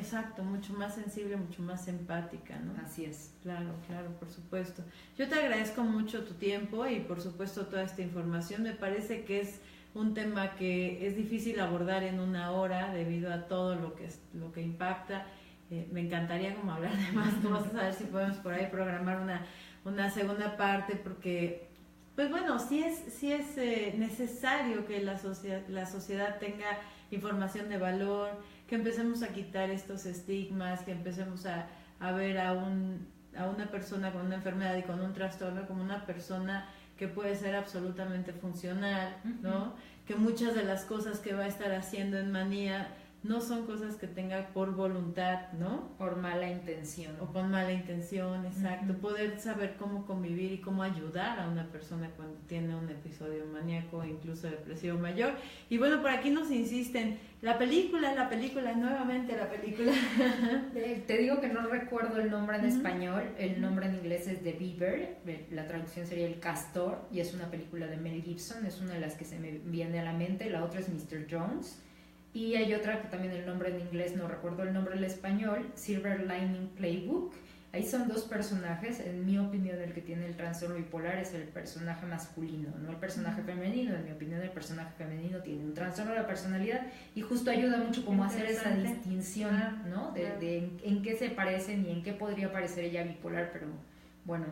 más sensible, mucho más empática, ¿no? Así es. Claro, por supuesto. Yo te agradezco mucho tu tiempo y por supuesto toda esta información. Me parece que es un tema que es difícil abordar en una hora debido a todo lo que impacta. Me encantaría como hablar de más cosas, a ver si podemos por ahí programar una segunda parte, porque pues bueno, sí es necesario que la sociedad tenga información de valor, que empecemos a quitar estos estigmas, que empecemos a ver a una persona con una enfermedad y con un trastorno como una persona que puede ser absolutamente funcional, ¿no? Que muchas de las cosas que va a estar haciendo en manía no son cosas que tenga por voluntad, ¿no? Por mala intención. O con mala intención, exacto. Poder saber cómo convivir y cómo ayudar a una persona cuando tiene un episodio maníaco, incluso depresivo mayor. Y bueno, por aquí nos insisten, la película, nuevamente la película. Te digo que no recuerdo el nombre en español, el nombre en inglés es The Beaver, la traducción sería El Castor, y es una película de Mel Gibson, es una de las que se me viene a la mente, la otra es Mr. Jones. Y hay otra que también el nombre en inglés, no recuerdo el nombre en español, Silver Lining Playbook. Ahí son dos personajes. En mi opinión, el que tiene el trastorno bipolar es el personaje masculino, no el personaje femenino. En mi opinión, el personaje femenino tiene un trastorno de la personalidad y justo ayuda mucho como a hacer esa distinción, ¿no? De en qué se parecen y en qué podría parecer ella bipolar, pero bueno,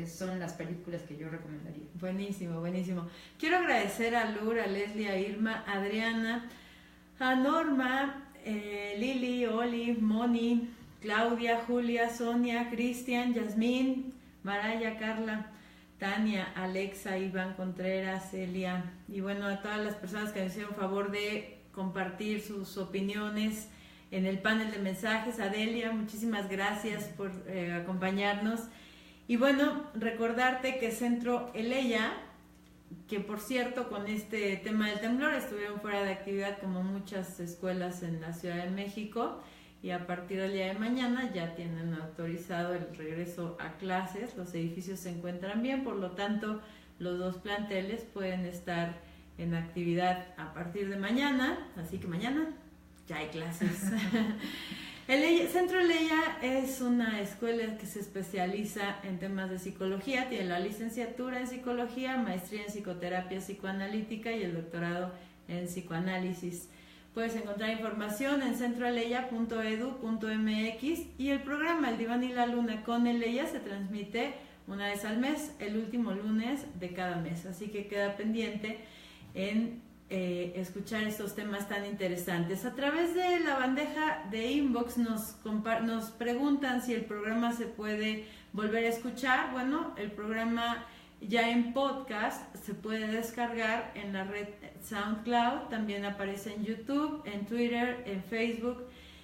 son las películas que yo recomendaría. Buenísimo, buenísimo. Quiero agradecer a Lur, a Leslie, a Irma, a Adriana, a Norma, Lili, Oli, Moni, Claudia, Julia, Sonia, Cristian, Yasmín, Maraya, Carla, Tania, Alexa, Iván Contreras, Celia, y bueno, a todas las personas que me hicieron favor de compartir sus opiniones en el panel de mensajes. Adelia, muchísimas gracias por acompañarnos. Y bueno, recordarte que Centro Eleya, que por cierto con este tema del temblor estuvieron fuera de actividad como muchas escuelas en la Ciudad de México, y a partir del día de mañana ya tienen autorizado el regreso a clases. Los edificios se encuentran bien, por lo tanto los dos planteles pueden estar en actividad a partir de mañana, así que mañana ya hay clases. El Centro Eleya es una escuela que se especializa en temas de psicología, tiene la licenciatura en psicología, maestría en psicoterapia psicoanalítica y el doctorado en psicoanálisis. Puedes encontrar información en centroeleya.edu.mx, y el programa El Diván y la Luna con Eleya se transmite una vez al mes, el último lunes de cada mes, así que queda pendiente en escuchar estos temas tan interesantes. A través de la bandeja de inbox nos preguntan si el programa se puede volver a escuchar. Bueno, el programa ya en podcast se puede descargar en la red SoundCloud, también aparece en YouTube, en Twitter, en Facebook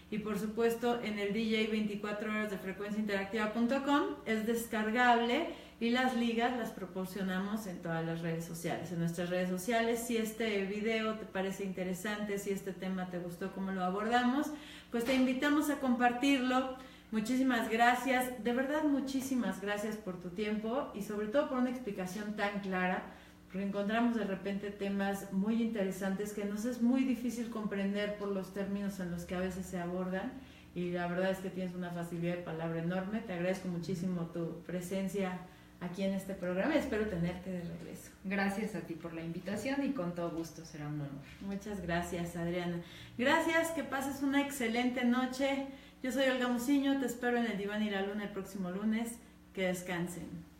y por supuesto en el DJ 24 horas de frecuenciainteractiva.com. Es descargable y las ligas las proporcionamos en todas las redes sociales. En nuestras redes sociales, si este video te parece interesante, si este tema te gustó cómo lo abordamos, pues te invitamos a compartirlo. Muchísimas gracias, de verdad muchísimas gracias por tu tiempo y sobre todo por una explicación tan clara, porque encontramos de repente temas muy interesantes que nos es muy difícil comprender por los términos en los que a veces se abordan, y la verdad es que tienes una facilidad de palabra enorme. Te agradezco muchísimo tu presencia aquí en este programa y espero tenerte de regreso. Gracias a ti por la invitación y con todo gusto, será un honor. Muchas gracias, Adriana. Gracias, que pases una excelente noche. Yo soy Olga Muciño, te espero en El Diván y la Luna el próximo lunes. Que descansen.